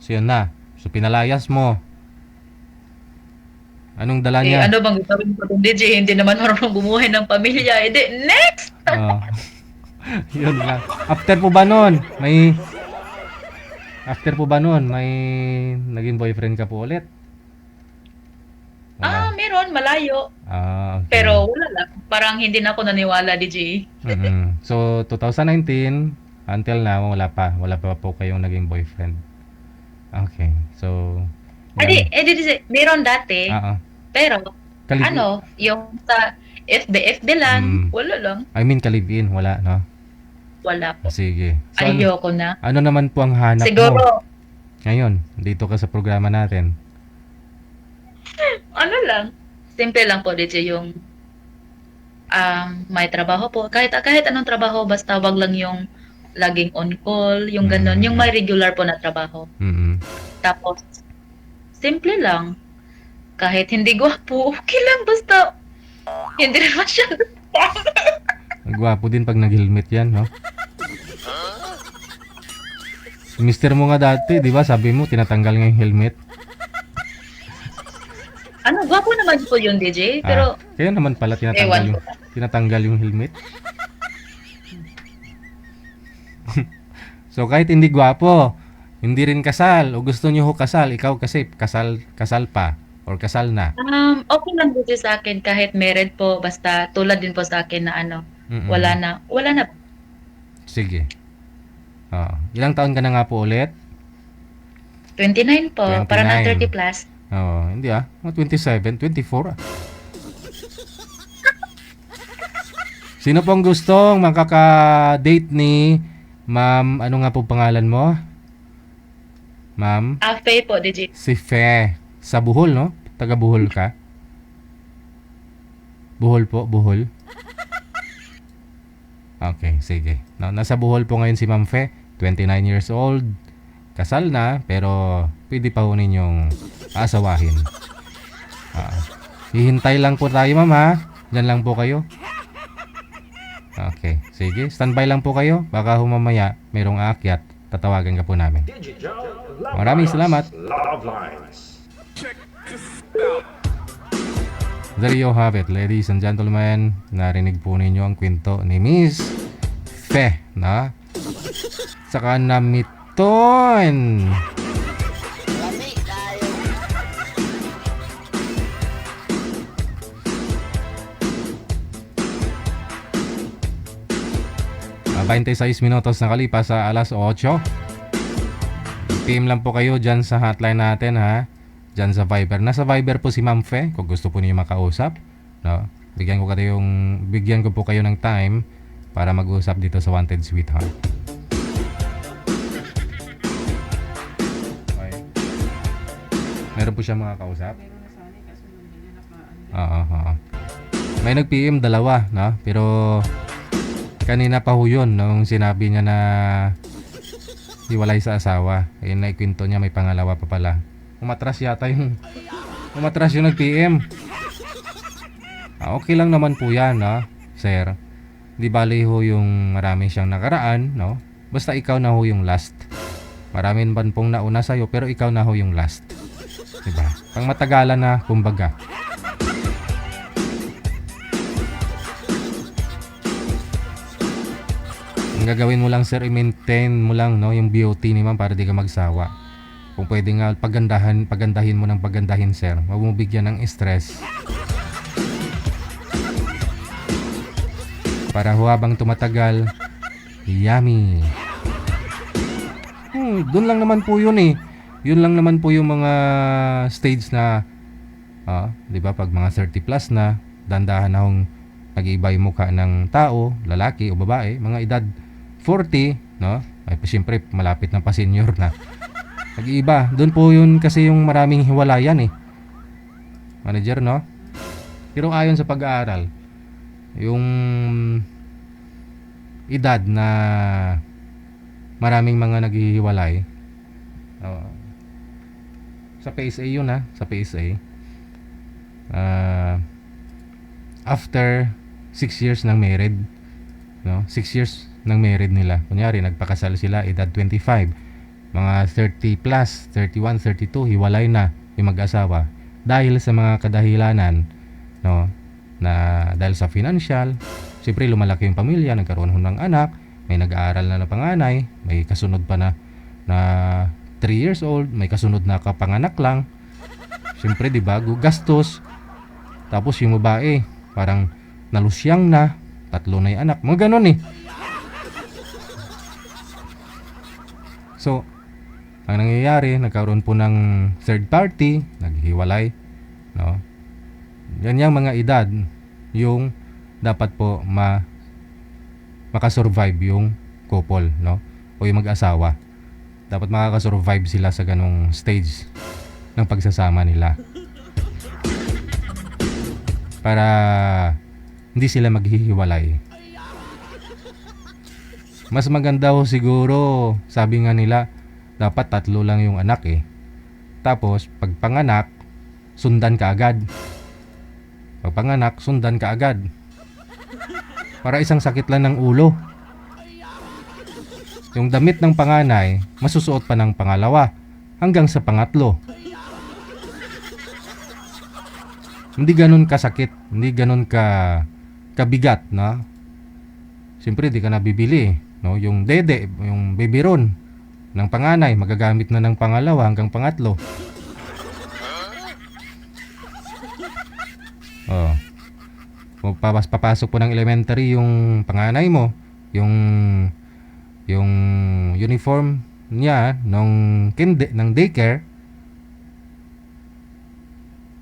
So yun na. So pinalayas mo. Anong dala niya? Ano bang gagawin ko ng DJ? Hindi naman marunong bumuhay ng pamilya. Next! Yun lang. After po ba nun, may naging boyfriend ka po ulit? Meron, malayo. Okay. Pero wala lang. Parang hindi na ako naniwala, DJ. So, 2019, until now, wala pa po kayong naging boyfriend. Okay. So, DJ, meron dati. Pero, yung sa FB lang, wala lang. I mean, kalibin, wala, no? Wala po. Sige. So, ayoko na. Ano naman po ang hanap Siguro, mo? Ngayon, dito ka sa programa natin. ano lang, simple lang po DJ yung may trabaho po. Kahit anong trabaho, basta wag lang yung laging on call, yung ganun, yung may regular po na trabaho. Mm-mm. Tapos, simple lang. Kahit hindi gwapo, okay lang, basta hindi rin masyado. Gwapo din pag nag-helmet yan, no? Si Mister mo nga dati, di ba? Sabi mo, tinatanggal nga yung helmet. Ano, gwapo naman po yun, DJ. Pero, Kaya naman pala Ewan tinatanggal yung helmet. So kahit hindi gwapo, hindi rin kasal, o gusto niyo ho kasal, ikaw kasi kasal pa, or kasal na. okay lang DJ sa akin kahit married po, basta tulad din po sa akin na ano, Mm-mm. wala na. Sige. Ilang taon ka na nga po ulit? 29 po, para na 29. 30 plus. Hindi mga 27, 24 Sino pong gustong makaka-date ni Ma'am, ano nga po pangalan mo? Ma'am? Faye po, DJ. Si Fe. Sa Bohol, no? Taga Bohol ka? Bohol po, Bohol. Okay, sige. Nasa Bohol po ngayon si Ma'am Fe. 29 years old. Kasal na, pero pwede pa ho ninyong asawahin. Hihintay lang po tayo, Ma'am, ha? Diyan lang po kayo. Okay, sige. Standby lang po kayo. Baka humamaya merong aakyat. Tatawagan ka po namin. Maraming salamat. Love Lines. There you have it, ladies and gentlemen. Narinig po ninyo ang kwento ni Miss Fe, na? Saka Namiton. Lami tayo. 26 minutos na kalipas sa alas 8. PM lang po kayo dyan sa hotline natin, ha? Dyan sa Viber. Nasa Viber po si Ma'am Fe kung gusto po niyo makausap, no? Bigyan ko po kayo ng time para mag-usap dito sa Wanted Sweetheart. Okay. Meron po siya makakausap? Oo. May nag-PM dalawa, no? Pero kanina pa ho yun nung sinabi niya na hiwalay sa asawa. Ayun na ikwento niya, may pangalawa pa pala. Umatras yung nag-PM. Okay lang naman po yan, no, sir. Di bali ho yung marami siyang nakaraan, no? Basta ikaw na ho yung last. Maraming ban pong nauna sa'yo, pero ikaw na ho yung last. Diba? Pang matagalan na, kumbaga. Ang gagawin mo lang, sir, i-maintain mo lang, no, yung BOT ni ma'am para di ka magsawa. Kung pwede nga pagandahin mo ng pagandahin, sir. Huwag mo bigyan ng stress. Para habang tumatagal, yummy. Doon lang naman po yun eh. Yun lang naman po yung mga stage na, di ba, pag mga 30 plus na, dandahan na hong nag-iiba yung mukha ng tao, lalaki o babae, mga edad 40, no? Ay, siyempre, malapit na pa senior na. Nag-iiba. Doon po yun kasi yung maraming hiwalayan eh. Manager, no? Pero ayon sa pag-aaral, yung edad na maraming mga naghihiwalay, sa PSA yun, ha? Sa PSA, after 6 years ng married, no? 6 years ng married nila. Kunyari, nagpakasal sila edad 25. Mga 30 plus, 31, 32, hiwalay na yung mag-asawa. Dahil sa mga kadahilanan, no? Na dahil sa financial, siyempre lumalaki yung pamilya, nagkaroon ng anak, may nag-aaral na panganay, may kasunod pa na 3 years old, may kasunod na kapanganak lang. Siyempre, di ba, gastos. Tapos yung babae, parang nalusyang na, 3 na yung anak. Mga ganun eh. So, ang nangyayari, nagkaroon po ng third party, naghiwalay, no? Yan yung mga edad yung dapat po makasurvive yung couple, no? O yung mag-asawa. Dapat makakasurvive sila sa ganong stage ng pagsasama nila. para hindi sila maghihiwalay. Mas maganda ho siguro, sabi nga nila, dapat 3 lang yung anak eh. Tapos, pag panganak, sundan ka agad. Pag panganak, sundan ka agad. Para isang sakit lang ng ulo. Yung damit ng panganay, masusuot pa ng pangalawa hanggang sa pangatlo. Hindi ganun kasakit, hindi ganun kabigat, no? Siyempre, di ka nabibili, no? Yung dede, yung biberon ng panganay, magagamit na ng pangalawa hanggang pangatlo. Oh. Papasok po ng elementary yung panganay mo, yung uniform niya ng daycare,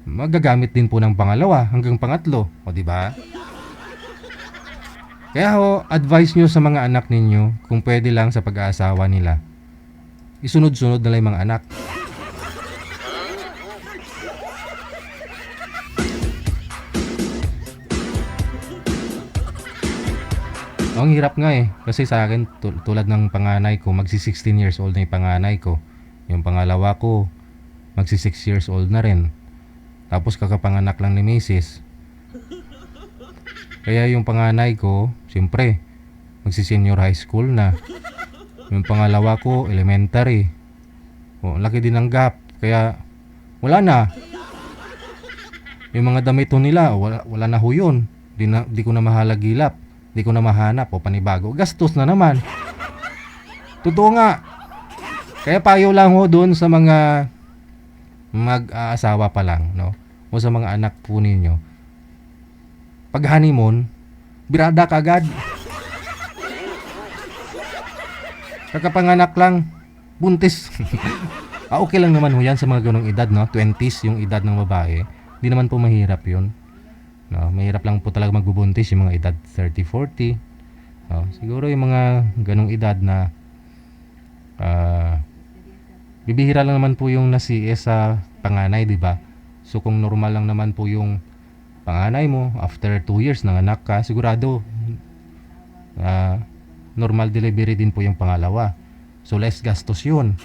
magagamit din po ng pangalawa hanggang pangatlo, o di ba? Kaya ho, advice nyo sa mga anak ninyo, kung pwede lang sa pag-aasawa nila, isunod-sunod na lang yung mga anak. Ang hirap nga eh, kasi sa akin tulad ng panganay ko, magsi 16 years old na yung panganay ko. Yung pangalawa ko, magsi 6 years old na rin. Tapos kakapanganak lang ni Mrs. Kaya yung panganay ko, siyempre, magsi-senior high school na. Yung pangalawa ko, elementary. O, laki din ng gap. Kaya, wala na. Yung mga damit ho nila, wala na ho yun. Di ko na mahalagilap. Di ko na mahanap o panibago. Gastos na naman. Totoo nga. Kaya payo lang ho doon sa mga mag-aasawa pa lang, no? O sa mga anak po ninyo. Pag honeymoon, birada ka agad. Kakapanganak lang, buntis. Okay lang naman ho yan sa mga ganong edad, no? 20s yung edad ng babae. Hindi naman po mahirap yun. No, mahirap lang po talaga magbubuntis yung mga edad 30, 40. No, siguro yung mga ganong edad na bibihira lang naman po yung na-CS sa panganay, di ba? So kung normal lang naman po yung panganay mo, after 2 years nanganak ka, sigurado normal delivery din po yung pangalawa. So less gastos yun.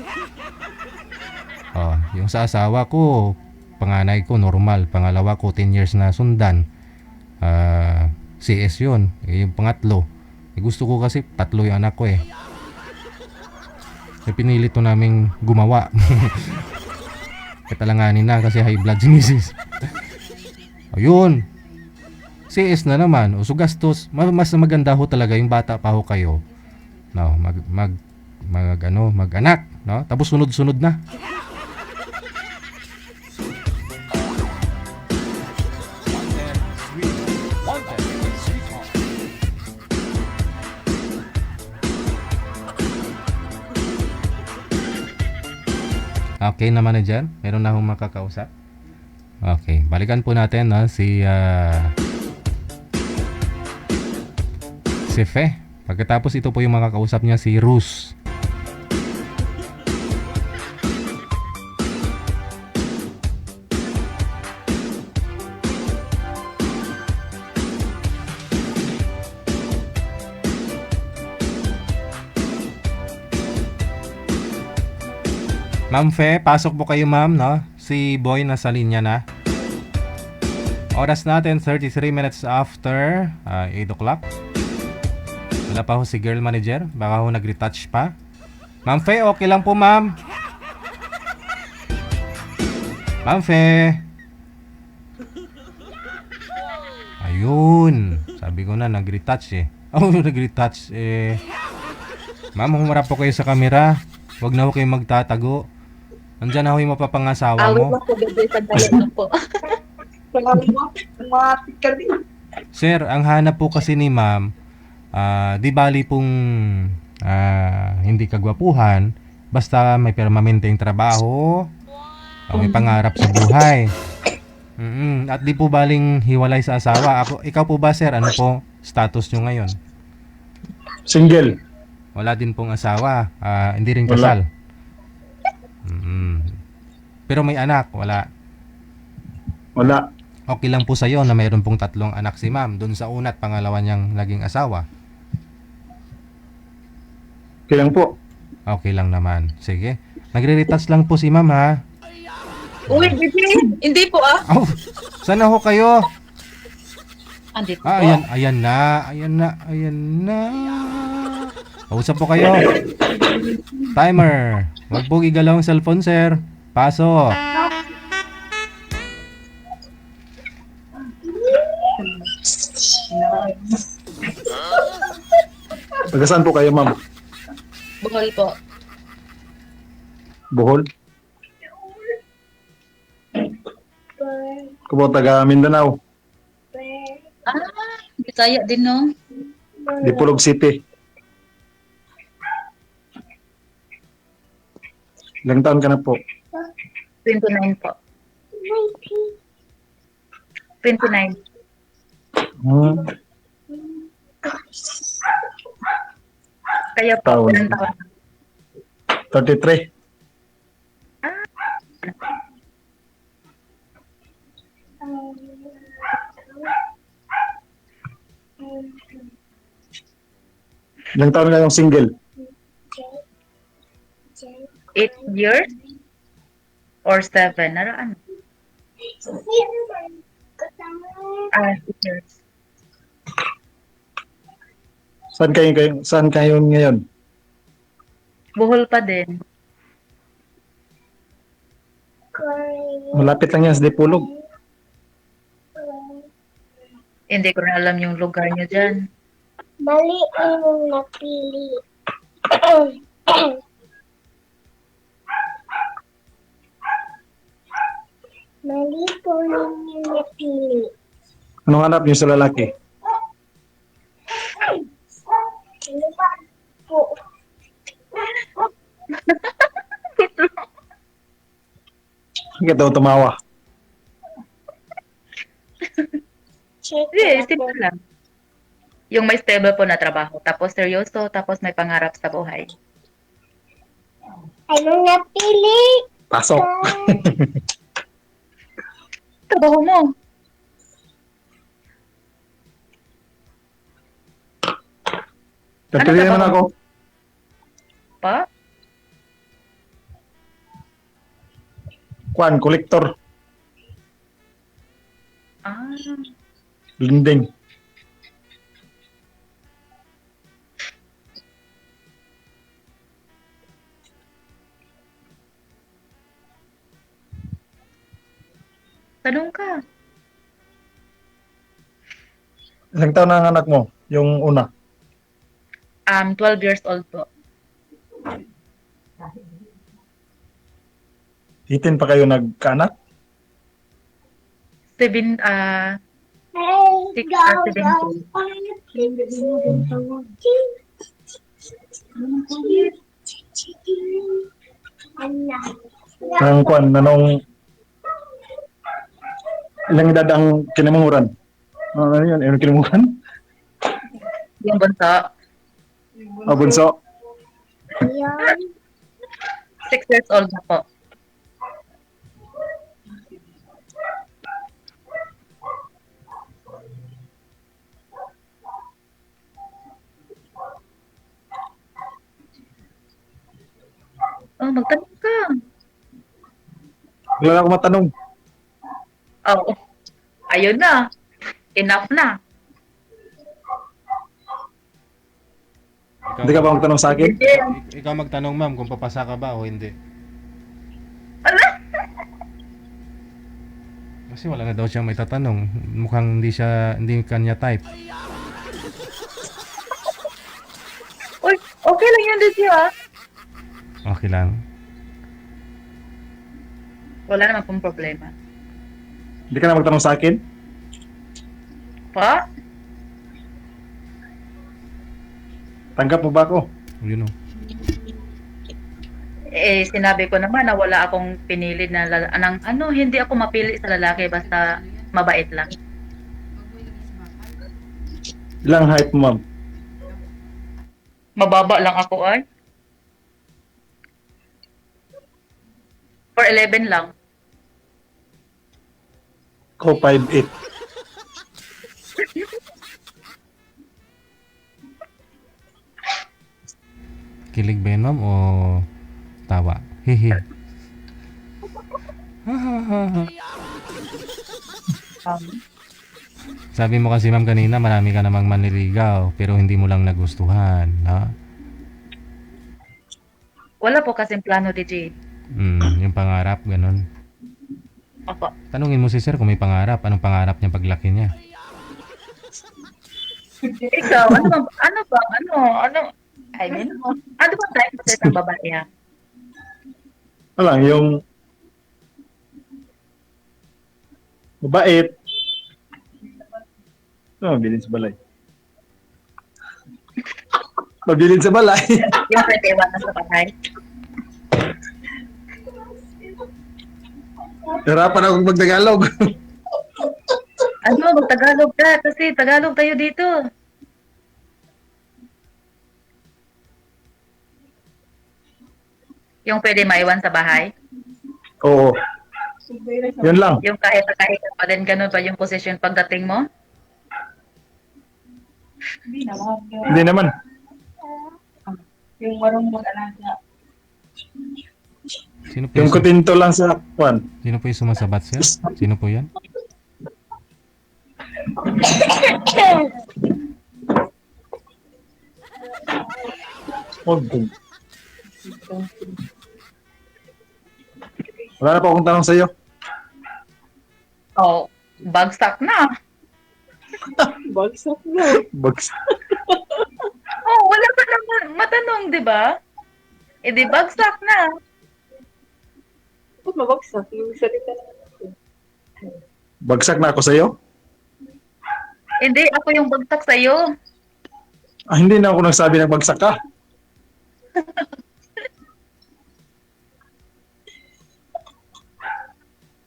Yung sa asawa ko, panganay ko normal, pangalawa ko 10 years na sundan. CS yun. Yung pangatlo, gusto ko kasi 3 yung anak ko eh. Pinilit to naming gumawa. Katalanganin na kasi high blood si Mrs. Ayun. CS na naman. O so gastos. Mas maganda ho talaga yung bata pa ho kayo. No, mag-anak, no? Tapos sunod-sunod na. Okay naman na dyan. Meron na akong makakausap. Okay. Balikan po natin si Fe. Pagkatapos ito po yung makakausap niya, si Rus. Ma'am Fe, pasok po kayo ma'am, no? Si Boy nasa linya na. Oras natin, 33 minutes after 8 o'clock. Wala pa ho si girl manager. Baka ho nag-retouch pa. Ma'am Fe, okay lang po ma'am. Ma'am Fe. Ayun. Sabi ko na, nag-retouch eh. Nag-retouch eh. Ma'am, humarap po kayo sa camera. Huwag na ho kayo magtatago. Nandyan na ho yung mapapangasawa mo. Sir, ang hanap po kasi ni ma'am, di bali pong hindi kagwapuhan, basta may permanenteng trabaho, may pangarap sa buhay. At di po baling hiwalay sa asawa. Ikaw po ba sir, ano po status nyo ngayon? Single. Wala din pong asawa, hindi rin kasal. Pero may anak, wala. Wala. Okay lang po sa'yo na mayroon pong 3 anak si ma'am dun sa una at pangalawa niyang naging asawa. Okay lang po. Okay lang naman. Sige. Nagre-retouch lang po si ma'am ha. Uy, hindi po ah. Oh, sana ho kayo. Andito Ah, po. ayan na. Kausap po kayo. Timer. Huwag po igalaw ang cellphone, sir. Paso. Taga saan po kayo, ma'am? Bohol po. Bohol? Kubo, taga Mindanao. Bisaya din no? Dipolog City. Ilang taon ka na po? 29 po. 29. Hmm. Kaya po, Taon. ilang taon? 33. Ilang taon na yung single? 8 years? Or 7? Naraan? 8 years. Saan kayo ngayon? Bohol pa din. Malapit lang yan sa Dipolog. Hindi ko na alam yung lugar nyo dyan. Mali ang napili. Mali po ninyo napili. Anong hanap niyo sa lalaki? Ano ba po? Bakit daw tumawa? Hindi, simple lang. Yung may stable po na trabaho, tapos seryoso, tapos may pangarap sa buhay. Anong napili? Pasok. Trabaho mo. Napili naman ako. Pa? Kwan, kolektor. Ah, Linding. tanong ka. Ilang taon na ang anak mo? Yung una? 12 years old po. 18 pa kayo nagkaanak? 7, 6 or 17. Ang kwan, nanong ilang edad ang kinamunguran? Ano yun? Ano kinamunguran? Yung bunso. Bunso? 6 years old na po. Oh, magtanong ka. Wala na ako matanong. Oh, ayun na. Enough na. Hindi ka ba magtanong sa akin? Ikaw magtanong ma'am kung papasa ka ba o hindi. Kasi wala na daw siyang may tatanong. Mukhang hindi kanya type. Uy, okay lang yan din siya. Okay lang. Wala naman pong problema. Hindi ka na magtanong sa akin? Pa? Tanggap mo ba ako? You know. Eh, sinabi ko naman na wala akong pinili na hindi ako mapili sa lalaki basta mabait lang. Ilang height mo, ma'am? Mababa lang ako ay. 4'11 lang. Ko 5'8". Kilig ba yun, ma'am, o tawa? Hehe. Sabi mo kasi, ma'am, kanina marami ka namang manliligaw pero hindi mo lang nagustuhan, ha? Wala po kasing plano, DJ. Yung pangarap, ganun. Opo. Tanungin mo si sir kung may pangarap. Anong pangarap niya paglaki niya? Ikaw, I mean, ano ba type mo sa babae ha? Lang, yung mabait. Mabilin sa balay. Mabilin sa balay. Yung pwede iwanan sa bahay. Hirapan akong mag-Tagalog. Ano, mag-Tagalog ka kasi Tagalog tayo dito. Yung pwede maiwan sa bahay? Oo. Yun lang. Yung kahit pa din ganun pa yung posisyon pagdating mo? Hindi naman. Yung marunong alaga. Sino po Yung kutinto lang sa kwan. Sino po yung sumasabat, sir? Sino po yan? Wala na pa akong tanong sa'yo. Oh, bagsak na. Bagsak na. Bagsak. Oh, wala pa naman matanong, di ba? Eh di bagsak na. Ba't mabagsak? Yung salita na. Bagsak na ako sa'yo? Hindi, ako yung bagsak sa'yo. Hindi na ako nagsabi ng bagsak ka.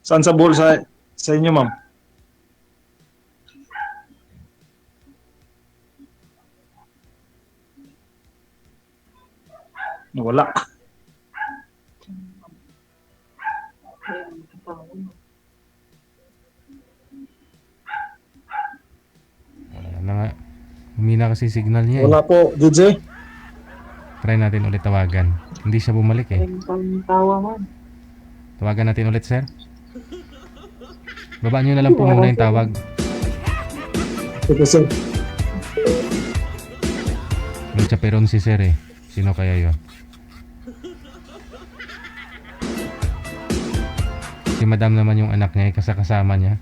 Saan sa bowl sa inyo, ma'am? Wala. Wala na nga. Humina kasi signal niya. Wala po, DJ. Try natin ulit tawagan. Hindi siya bumalik eh. Tawa man. Tawagan natin ulit, sir. Baba nyo na lang po muna yung tawag. Ito, sir. May chaperon si sir eh. Sino kaya yun? Si madam naman yung anak niya, kasama niya.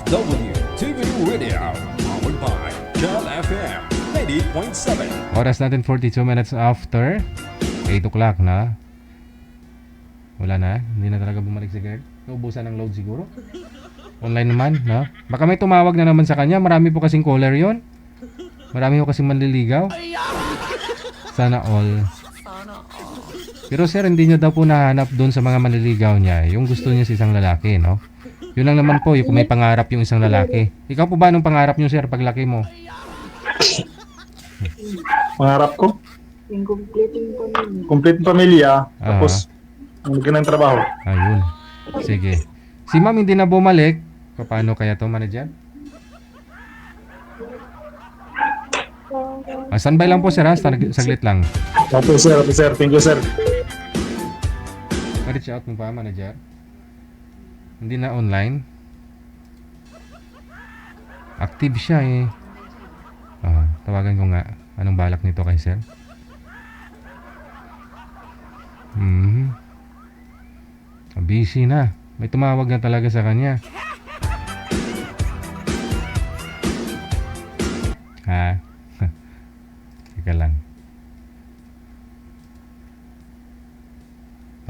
WTV Radio, powered by Cal FM 90.7. Oras natin 42 minutes after 8 o'clock na. Wala na, hindi na talaga bumalik si girl. Naubusan ng load siguro. Online naman, no? Baka may tumawag na naman sa kanya. Marami po kasing caller yon. Marami po kasing manliligaw. Sana all. Pero sir, hindi niya daw po nahanap doon sa mga manliligaw niya. Yung gusto niya sa isang lalaki, no? Yun lang naman po, yung kung may pangarap yung isang lalaki. Ikaw po ba anong pangarap niyo, sir, paglaki mo? Pangarap ko? Yung complete pamilya. Complete pamilya. Tapos, magandang trabaho. Ayun. Sige. Si ma'am hindi na bumalik. Paano kaya to, manager? Standby lang po, sir, ha? Saglit lang. Okay, sir. Okay, sir. Thank you, sir. Ma-reach out mo pa, manager? Hindi na online. Active siya eh. Tawagan ko nga. Anong balak nito kay sir? Busy na. May tumawag na talaga sa kanya. Ha? Teka lang.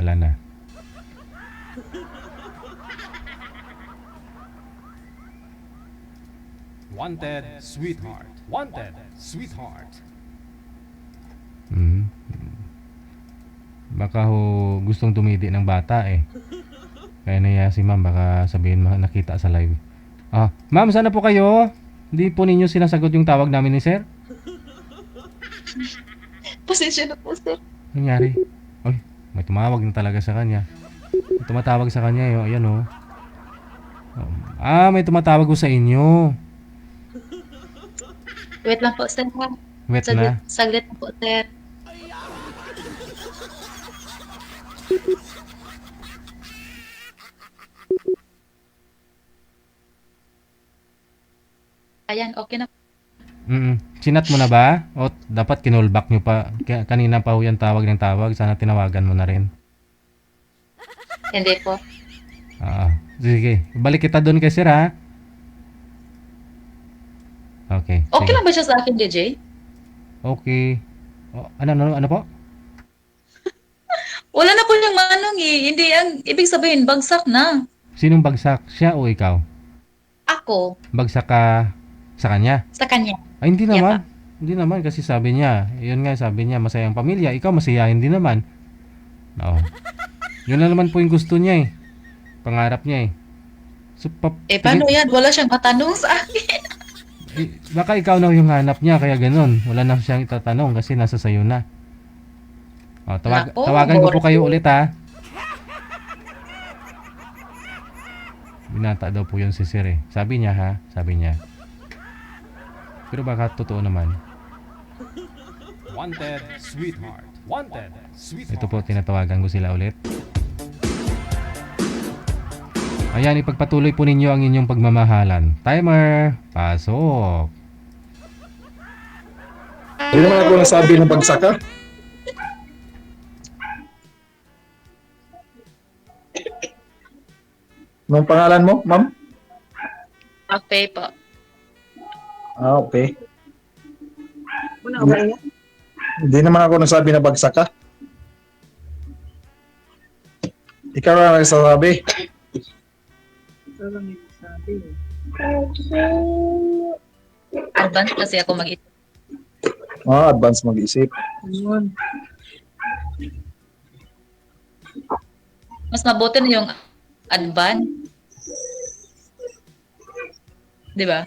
Wala na. Wanted, sweetheart. Wanted, sweetheart. Baka ho gustong tumidi ng bata eh. Kaya naya si ma'am baka sabihin nakita sa live. Ma'am, sana po kayo? Hindi po ninyo sinasagot yung tawag namin ni sir? Pasensya na po, sir. Nangyari? Oy, May tumawag na talaga sa kanya. May tumatawag sa kanya, yun. Ayan, oh. May tumatawag ko sa inyo. Wait lang po, sir. Ha? Wait na. Saglit na po, sir. Ayan, okay na. Sinat mo na ba? O dapat kinulback nyo pa? Kanina pa ho yan tawag ng tawag. Sana tinawagan mo na rin. Hindi po. Sige. Balik kita doon kay sir, ha? Okay. Okay sige. lang ba siya sa akin, DJ? Okay. Ano po? Wala na po yung manong eh. Hindi, ang ibig sabihin, bagsak na. Sinong bagsak? Siya o ikaw? Ako, Bagsak ka sa kanya? sa kanya. Ay, hindi naman. Hindi naman kasi sabi niya, yun nga sabi niya, masayang pamilya. Ikaw masayahin din naman. Oo. Yun na naman po yung gusto niya eh. Pangarap niya eh. So, Paano yan? Wala siyang matanong sa akin. Baka ikaw na yung hanap niya, kaya ganun. Wala na siyang itatanong kasi nasa sayo na. Nako, tawagan ko po boring. kayo ulit, ha. Binata daw po yun si Sir eh. Sabi niya, ha? Sabi niya. Pero baka totoo naman. Wanted, sweetheart. Wanted, sweetheart. Ito po, tinatawagan ko sila ulit. Ayan, ipagpatuloy po ninyo ang inyong pagmamahalan. Timer, pasok. Hindi naman ako nasabi ng pagsaka. Anong pangalan mo, ma'am? Okay po. Okay. Hindi naman ako nasabi na bagsak ka. Ikaw na nagsasabi. Advance kasi ako mag-isip. Advance mag-isip. Mas mabuti na yung advance. Di ba?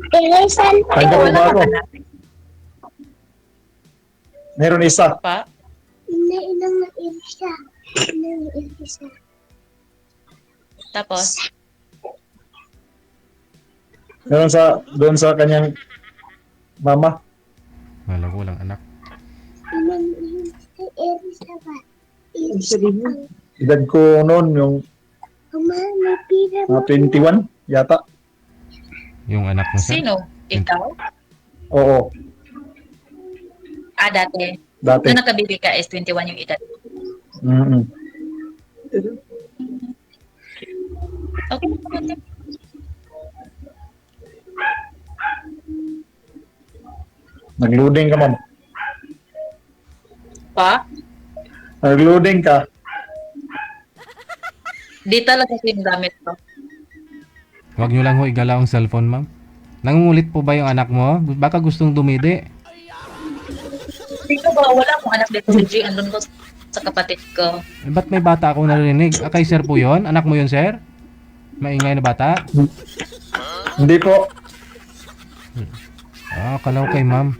Tanggap mo ba ako? Meron isa. Pa? Tapos? Meron doon sa kanyang mama. Wala ko walang anak. Edad ko noon yung 21 yata. Yung anak mo, sir? Sino? Ikaw? Oo, Dati. dati. Nung nakabibi ka is 21 yung edad. Mm-mm. Okay. Nag-loading ka, ma'am. Pa? Nag-loading ka. Di talaga yung gamit ko. Huwag nyo lang ho igalaw ang cellphone, ma'am. Nangungulit po ba yung anak mo? Baka gustong dumidi. Dito ba? Wala akong anak dito si G. Andun ko sa kapatid ko. Ba't may bata akong narinig? Kay sir po yun? Anak mo yun, sir? Maingay na bata? Hindi po. Kalaw kay ma'am.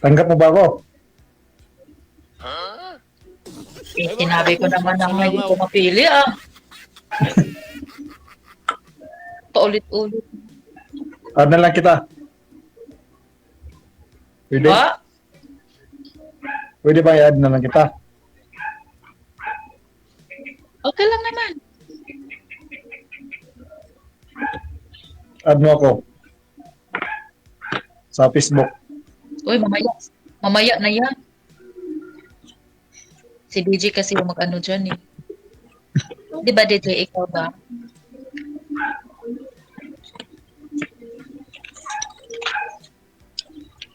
Tanggap mo ba ako? Sinabi ko naman na hindi ko mapili Paulit-ulit. Add na lang kita. Pwede? Ba? Pwede ba i-add na lang kita? Okay lang naman. Add mo ako. Sa Facebook. Uy, mamaya. Mamaya na yan. Si BJ kasi yung mag-ano dyan eh. Di ba DJ, ikaw ba?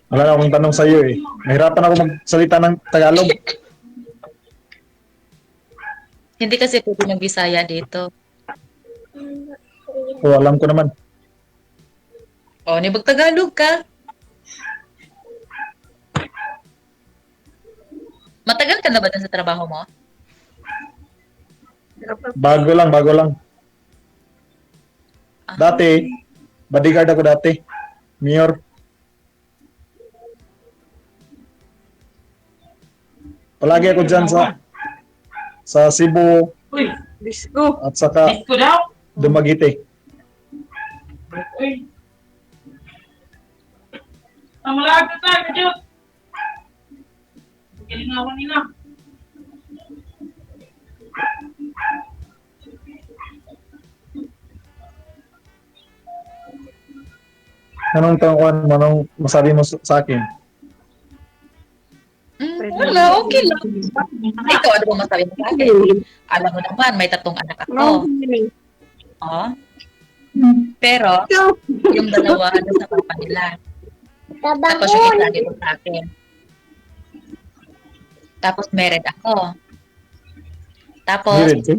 Wala na akong tanong sa iyo eh. Nahirapan ako magsalita ng Tagalog. Hindi kasi pwede ng Bisaya dito. Alam ko naman. Ni Tagalog ka. Matagal ka na ba dun sa trabaho mo? Bago lang. Dati, bodyguard ako dati. Mayor. Palagi ako dyan sa Cebu Uy, disco. at saka Disco daw. Dumaguete. Uy. Ang malaga tayo, medyo. Galingawan nila. Anong masabi mo sa akin? Wala, okay lang. Ikaw, ano ba masabi mo sa akin? Alam mo naman, may 3 anak ako. Oh. Pero, yung dalawa, ano sa papa nila. Tapos yung isa dito sa akin. Tapos married ako. Tapos, Married ka?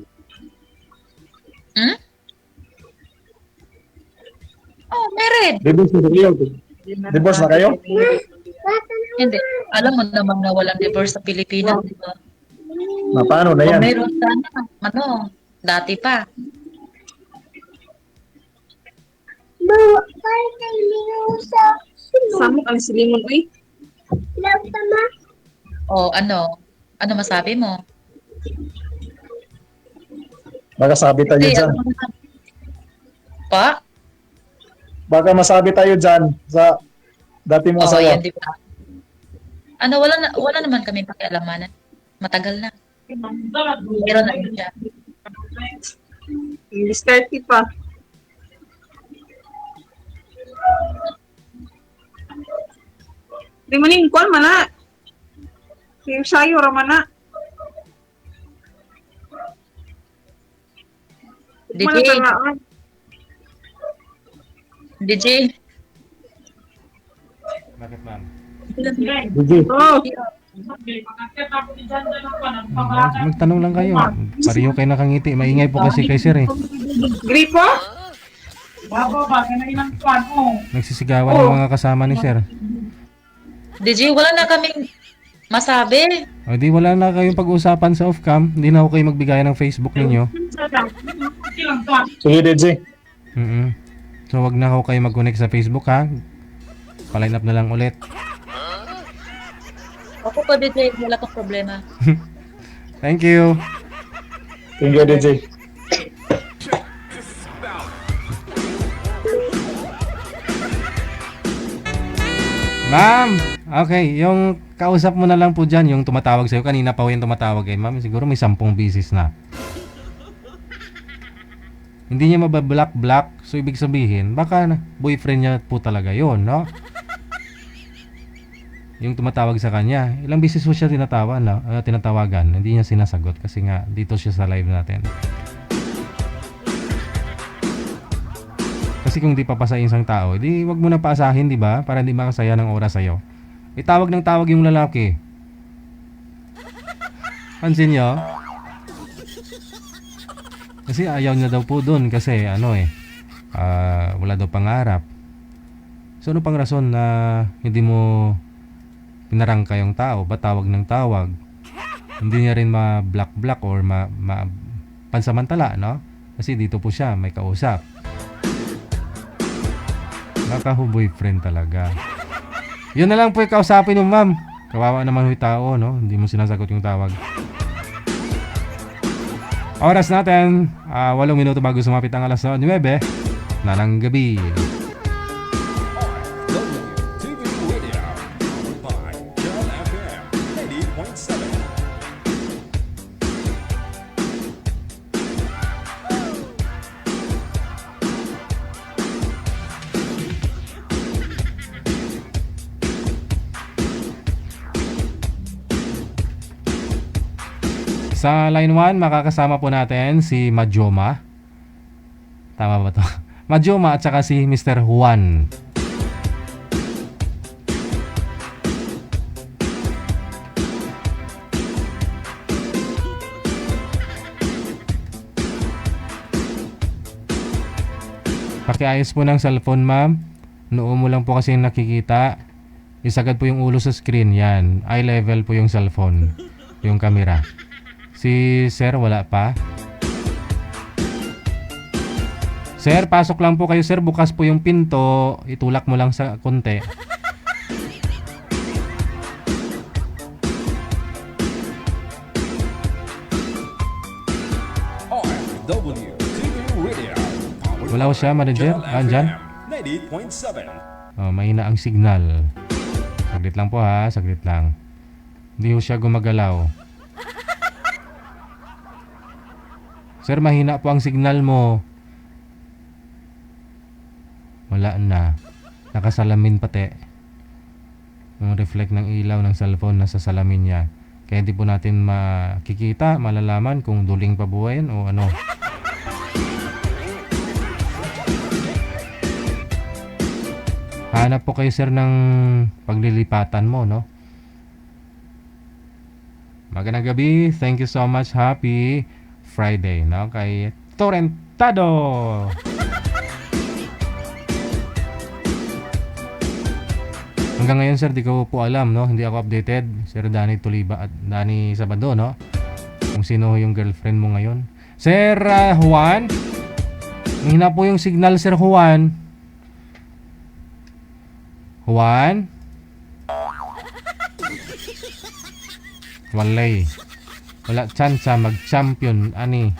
oh, married. Divorce na kayo? Hindi. Alam mo naman na walang divorce sa Pilipinas, di ba? Na paano na yan? Kung meron sana, ano, dati pa. Bawa kayo tayo lingaw sa Samo kang silingon, uy. Love tama. O, ano? Ano masabi mo? Baka sabi tayo Hindi, dyan. Pa? Baka masabi tayo dyan sa dati mong Oo, asawa. yan, di ba? Ano, wala naman kami pakialamanan. Matagal na. Meron na yun siya. Discarte pa. Di mo ning kwan mana. Yung sayo ra mana. DJ. Bakit, ma'am? Oh. Magtanong lang kayo. Pareho kayo nakangiti. Maingay po kasi kay sir eh. Gripo? Baba ba kana ilang kwan oh. Nagsisigawan ng mga kasama ni sir. DJ, wala na kaming masabi. O di wala na kayong pag-uusapan sa off-cam. Hindi na ako kayo magbigay ng Facebook ninyo. Sige, DJ. So wag na ako kayo mag-connect sa Facebook ha. Pa-line up na lang ulit. Ako pa, DJ, wala kang problema. Thank you. Thank you, DJ. Ma'am, okay, yung kausap mo na lang po dyan, yung tumatawag sa'yo. Kanina pa yung tumatawag ma'am. Siguro may 10 bisis na. Hindi niya mabablock. So, ibig sabihin, baka boyfriend niya po talaga yon, no? Yung tumatawag sa kanya. Ilang bisis po siya tinatawagan. Hindi niya sinasagot kasi nga dito siya sa live natin. Kasi kung di papasa isang tao, di wag mo na paasahin, di ba? Para hindi makasaya ng oras sa'yo. Itawag ng tawag yung lalaki. Pansin nyo? Kasi ayaw niya daw po dun kasi wala daw pangarap. So ano pang rason na hindi mo pinarangka yung tao? Ba tawag ng tawag? Hindi niya rin ma-block or pansamantala, no? Kasi dito po siya, may kausap. Nakahu-boyfriend talaga. Yun na lang po yung kausapin mo, ma'am. Kawawa naman yung tao, no? Hindi mo sinasagot yung tawag. Oras natin, 8 minuto bago sumapit ang alas 9 na ng gabi. WTV Radio by John FM 80.7. Sa line 1, makakasama po natin si Majoma. Tama ba to? Majoma at saka si Mr. Juan. Pakiayos po ng cellphone, ma'am. Noo mo lang po kasi nakikita. Isagad po yung ulo sa screen. Yan. Eye level po yung cellphone. Yung camera. Si sir wala pa. Sir, pasok lang po kayo sir. Bukas po yung pinto. Itulak mo lang sa konti. OFW TV Radio. Wala ko siya, manager. Andyan. 98.7. Oh, mahina ang signal. Saglit lang po ha, saglit lang. Hindi ho siya gumagalaw. Sir, mahina po ang signal mo. Wala na. Nakasalamin pati. Yung reflect ng ilaw ng cellphone nasa salamin niya. Kaya hindi po natin makikita, malalaman kung duling pa buhay yan o ano. Hanap po kayo sir ng paglilipatan mo, no? Magandang gabi. Thank you so much. Happy Friday, no? Kay Torrentado. Hanggang ngayon sir, di ko po alam, no? Hindi ako updated. Sir Danny Tuliba at Danny Sabado, no? Kung sino yung girlfriend mo ngayon. Sir Juan, mahina po yung signal, Sir Juan. Juan? Walay. Wala chance mag-champion, ani.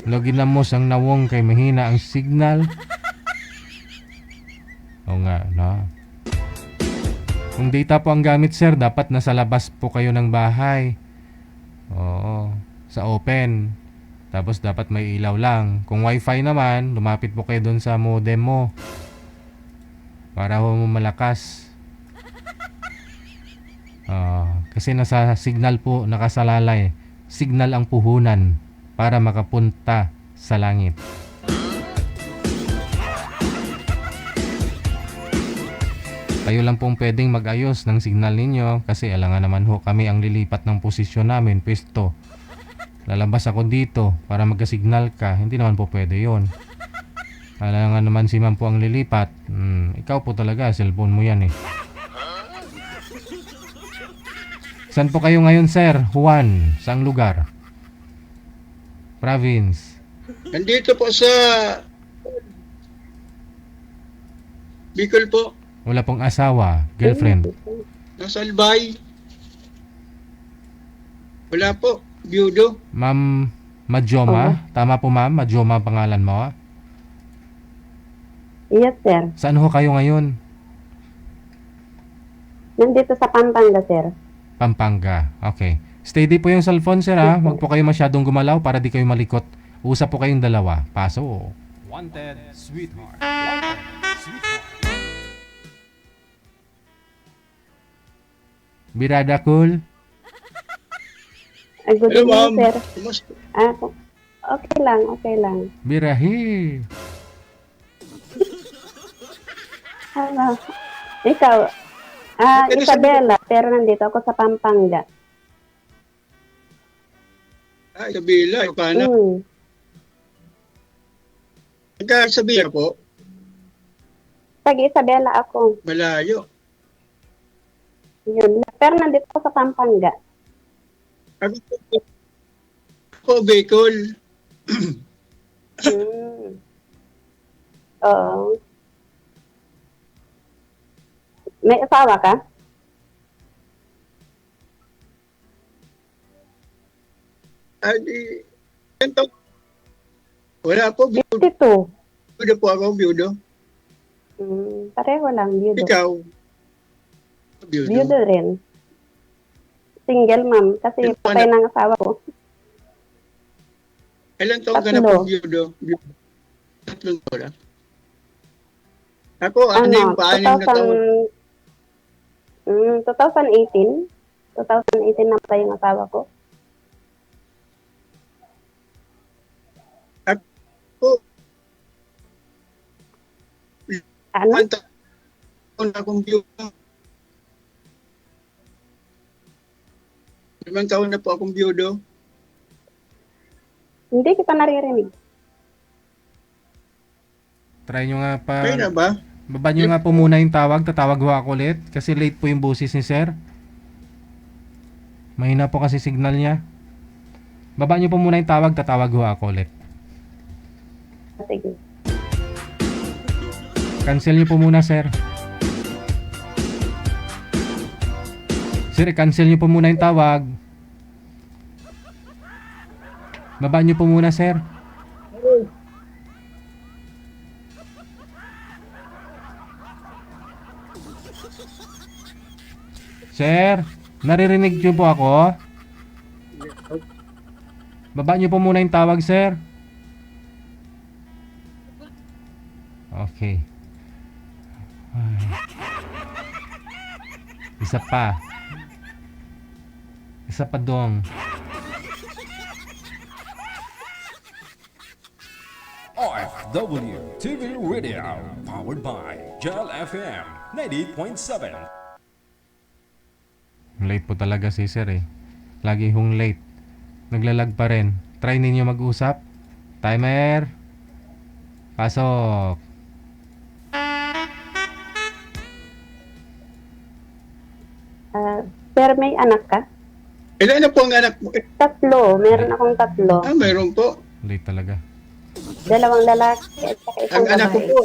Login na mo sang nawong kay mahina ang signal. O nga, no? Kung data po ang gamit sir, dapat nasa labas po kayo ng bahay. Oo, sa open. Tapos dapat may ilaw lang. Kung wifi naman, lumapit po kayo doon sa modem mo. Para ho malakas. Kasi nasa signal po nakasalalay. Signal ang puhunan para makapunta sa langit. Kayo lang pong pwedeng mag-ayos ng signal ninyo kasi alangan naman ho kami ang lilipat ng posisyon namin, pwesto. Lalabas ako dito para magka-signal ka. Hindi naman po pwede yon. Alangan naman si ma'am po ang lilipat. Ikaw po talaga, cellphone mo yan eh. Saan po kayo ngayon sir? Juan, saang lugar? Province. Nandito po sa Bicol po. Wala pong asawa, girlfriend. Nasa Albay. Wala po. Biyudo. Ma'am Majoma? Tama po ma'am? Majoma pangalan mo? Yes, sir. Saan ho kayo ngayon? Nandito sa Pampanga, sir. Pampanga. Okay. Steady po yung cellphone sir ha. Huwag po kayo masyadong gumalaw para di kayo malikot. Usap po kayong dalawa. Paso. Wanted Sweetheart. Wanted Sweetheart. Birada cool? Good Hello, evening, ma'am. sir. Okay lang, okay lang. Birahi. Hello. Ikaw, Isabela, pero nandito ako sa Pampanga. Isabela, paano? Isabela po? Isabela ako. Malayo. Yun. Pero nandito ako sa Pampanga. Ako, Bicol. Oo. May asawa ka? Wala po. Biyudo. Biyudo po ako, biyudo. Pareho lang, biyudo. Ikaw? Biyudo. Biyudo rin. Single ma'am, kasi patay ng asawa ko. Ilan taon ka na po biyudo? Tatlong taon. Ako, yung paanim na taon? 2018. 2018 na patay yung asawa ko. Ako, ano? Taon na akong biyudo. 5 taon na po akong biyudo. Hindi kita naririnig. Try nyo nga pa. Kaya na ba? Baba nyo nga po muna yung tawag. Tatawag ho ako ulit. Kasi late po yung busis ni sir. Mahina po kasi signal niya. Baba niyo po muna yung tawag, tatawag ho ako ulit. Sige. Cancel niyo po muna, sir. Sir, cancel niyo po muna yung tawag. Baba niyo po muna, sir. Sir, naririnig niyo po ako? Baba niyo po muna yung tawag, sir. Okay. Ay. Isa pa. Isa pa dong. OFW TV Radio, powered by Gel FM 98.7. Late po talaga si sir eh. Lagi hong late. Naglalag pa rin. Try ninyo mag-usap. Timer. Pasok. Pero may anak ka? Ilan na po ang anak mo? 3. Meron akong 3. Mayroon po. Late talaga. 2 lalaki at saka isang Ang anak ko babae. po.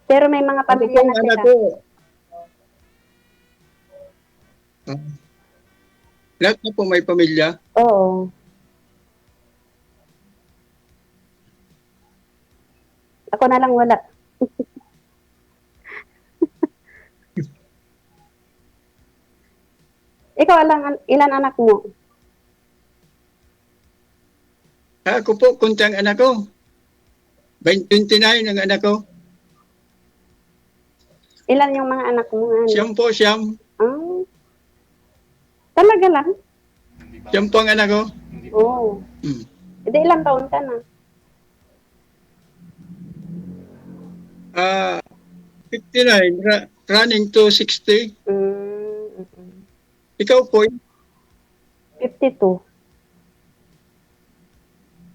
Pero may mga pamilya na anak sila. ko. Lahat na po may pamilya. Oo. Ako na lang wala. Ikaw ilan anak mo? Ako po, kuntang anak ko. 29 ang anak ko. Ilan yung mga anak mo? Ano? Siyam po, siyam. Ah. Talaga lang? Siyam po ang anak ko. Oo. Hindi, ilang taon ka na? 59, running to 60. Ikaw po? 52.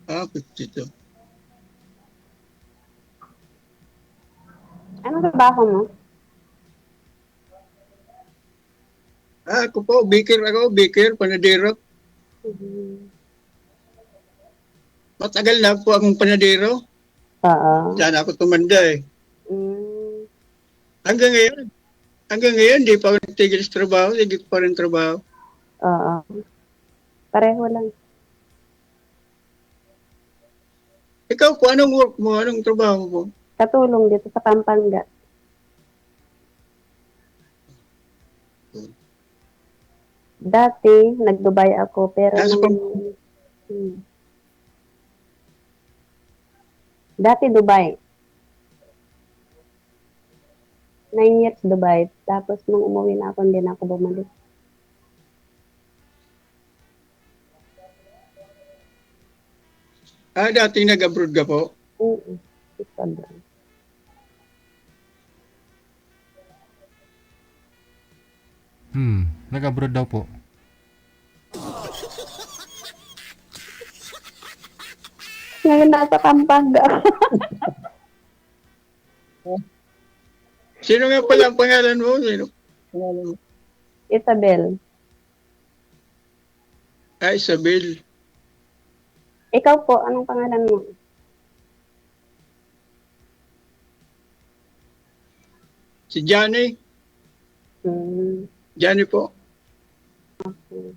52. Anong trabaho mo? Ako po, baker, panadero. Matagal na po akong panadero. Oo. Diyan ako tumanda eh. Hanggang ngayon, di pa ako nagtigil sa trabaho, sige pa rin trabaho. Oo. Pareho lang. Ikaw po, anong work mo? Anong trabaho mo? Katulong dito sa Pampanga. Dati, nag-Dubai ako, pero Dati Dubai. 9 years Dubai. Tapos nung umuwi na ako, hindi na ako bumalik. Dating nag-abroad ka po? Oo. Nag-abroad daw po. Ngayon nasa Pampanga. Sino nga pala ang pangalan mo? Sino? Pangalan mo? Isabel. Isabel. Ikaw po, anong pangalan mo? Si Johnny. Johnny po. Okay.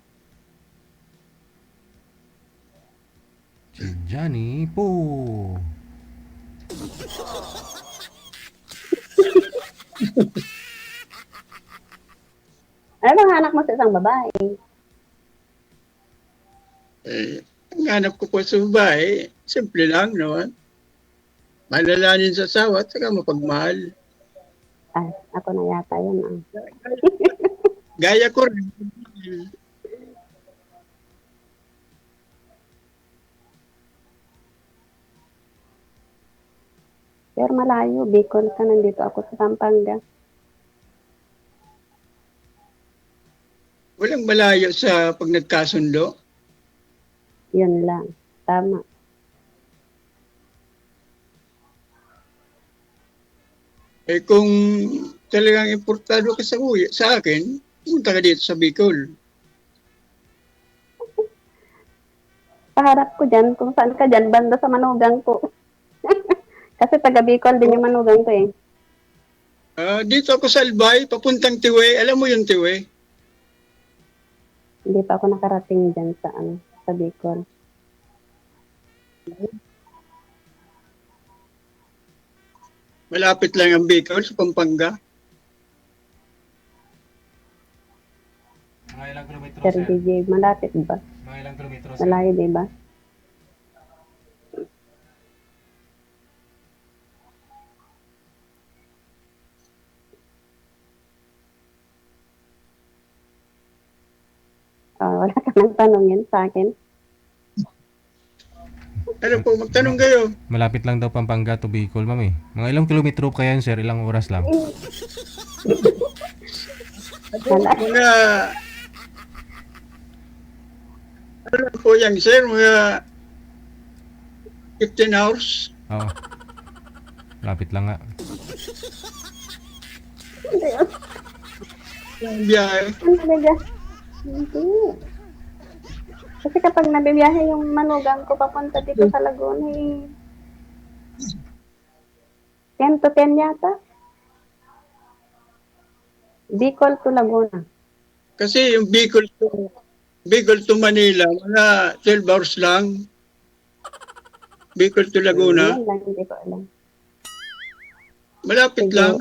Si Johnny po. Ano bang anak mo sa isang babae? Ang hanap ko po sa babae, simple lang naman. Malalanin sa asawa at saka mapagmahal. Ako na yata yun. Gaya ko rin. Pero malayo, Bicol ka, nandito ako sa Pampanga. Walang malayo sa pag nagkasundo. Yun lang. Tama. Kung talagang importando ka sa akin, punta ka dito sa Bicol. kaharap ko dyan, kung saan ka dyan, banda sa manugang ko. Kasi taga Bicol din yung manugang ko eh. Dito ako sa Albay, papuntang Tiwe. Alam mo yung Tiwe? Hindi pa ako nakarating dyan sa, sa Bicol. Malapit lang ang Bicol sa Pampanga. Mga ilang kilometro, Sir sir? DJ, malapit ba? Mga ilang kilometro, sir? Malayo, di ba? Wala ka nang tanongin sa akin. Ano po, magtanong kayo. Malapit lang daw Pampanga to Bicol, ma'am eh. Mga ilang kilometro kaya yan, sir? Ilang oras lang? Mga... Ano po yan, sir? Mga 15 hours. Oo. Lapit lang nga. Yung biyahe. Hindi. Kasi kapag nabibiyahe yung manugang ko papunta dito sa Laguna, 10 to 10 yata. Bicol to Laguna. Kasi yung Bicol to Manila, mga 12 hours lang. Bicol to Laguna. Hindi ko alam. Malapit lang.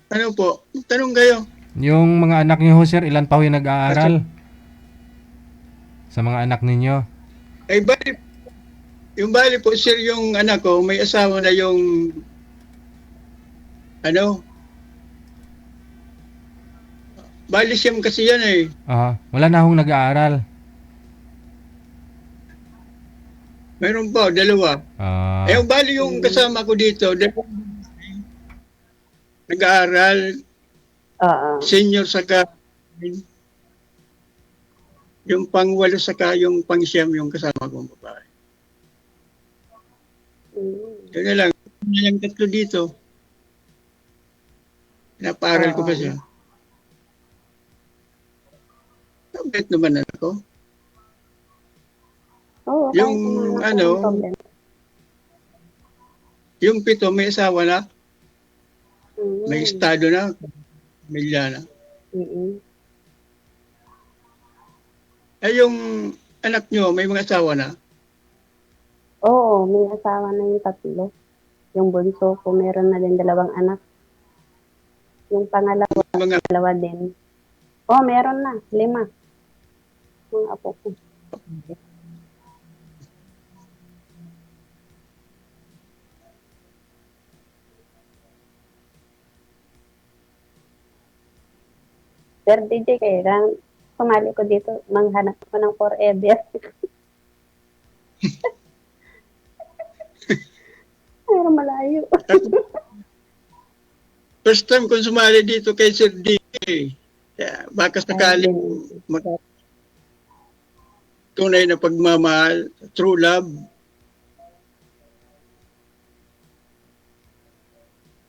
Ano po? Tanong kayo. Yung mga anak niyo, sir, ilan pa ho yung nag-aaral? Sa mga anak ninyo? Ay, bali po, sir, yung anak ko, may asawa na yung, bali siyam kasi yan eh. Wala na hong nag-aaral? Meron pa, dalawa. Yung bali yung kasama ko dito, nag-aaral, senior saka, yung pang-walo saka yung pang-siyam yung kasama kong babae. Yun na lang, yung tatlo dito. Napaaral ko pa siya. Mabait naman ako. Yung yung 7 may asawa na. May estado na. Pamilya na. Ay, yung anak nyo, may mga asawa na? Oo, may asawa na yung 3. Yung bunso ko, meron na din 2 anak. Yung pangalawa, 2 din. Meron na, 5. Mga apo ko. Sir DJ, kaya sumali ko dito, manghanap ko ng forever. Pero malayo. First time kong sumali dito kay Sir DJ. Baka sakaling tunay na pagmamahal, true love.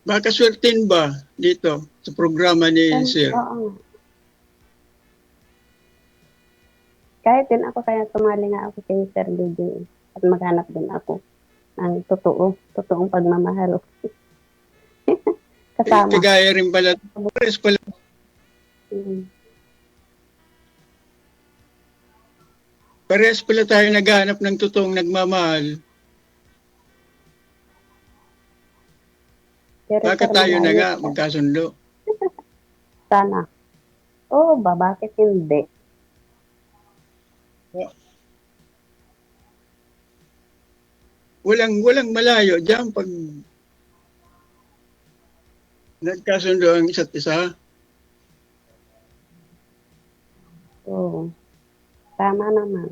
Baka swertin ba dito sa programa ni Sir? Oo. Kahit din ako, kaya sumali nga ako kay Sir DJ at maghanap din ako ng totoong pagmamahal. Kasama. Kagaya rin pala. Pares pala. Pares pala tayo naghanap ng totoong nagmamahal. Baka tayo na nga magkasundo. Sana. Bakit hindi? Walang malayo diyan pag nagkasundo ang isa't isa. Tama naman.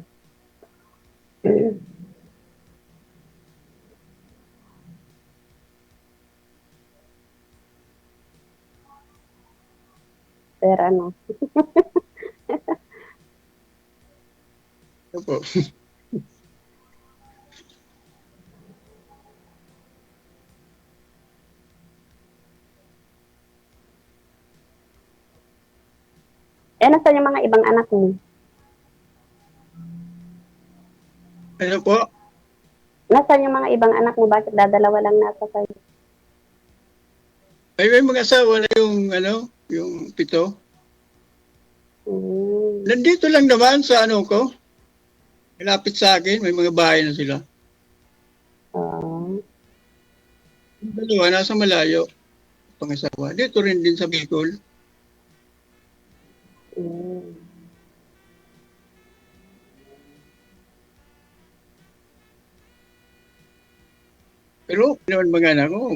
Pero ano? Opo. nasaan yung mga ibang anak mo? Ano po? Nasaan yung mga ibang anak mo? Bakit dadalawa lang nasa kayo? Ay, may mga asawa na yung, yung 7. Nandito lang naman sa ko. Malapit sa akin, may mga bahay na sila. Yung dalawa, nasa malayo. Pangasawa. Dito rin din sa Bicol. Pero naman mga anak ko,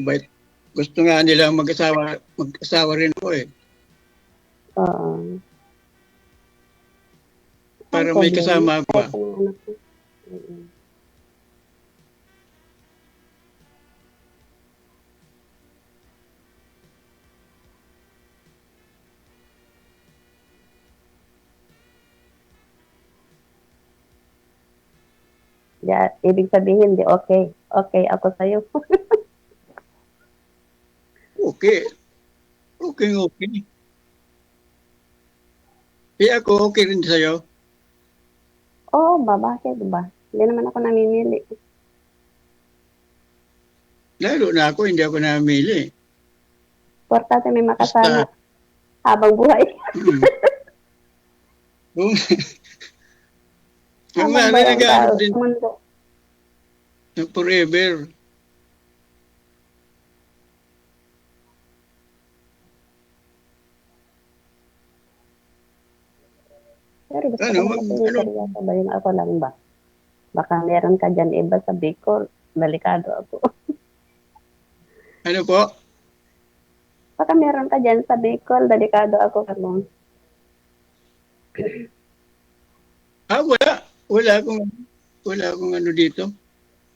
gusto nga nila mag-asawa rin ko eh. Para may kasama pa. Yeah, ibig sabihin, di okay. Okay ako sa'yo. Okay. Okay. Ako, okay rin sa'yo. Oo ba? Bakit ba? Hindi naman ako namimili. Lalo na ako, hindi ako namili. Importante may makasama habang buhay. Yung nag-ano din. Forever. Pero gusto ko seryoso ba yung ako lang ba? Baka meron ka dyan iba sa Bicol. Delikado ako. Ano po? Baka meron ka dyan sa Bicol. Delikado ako kalong. Wala. Wala akong ano dito.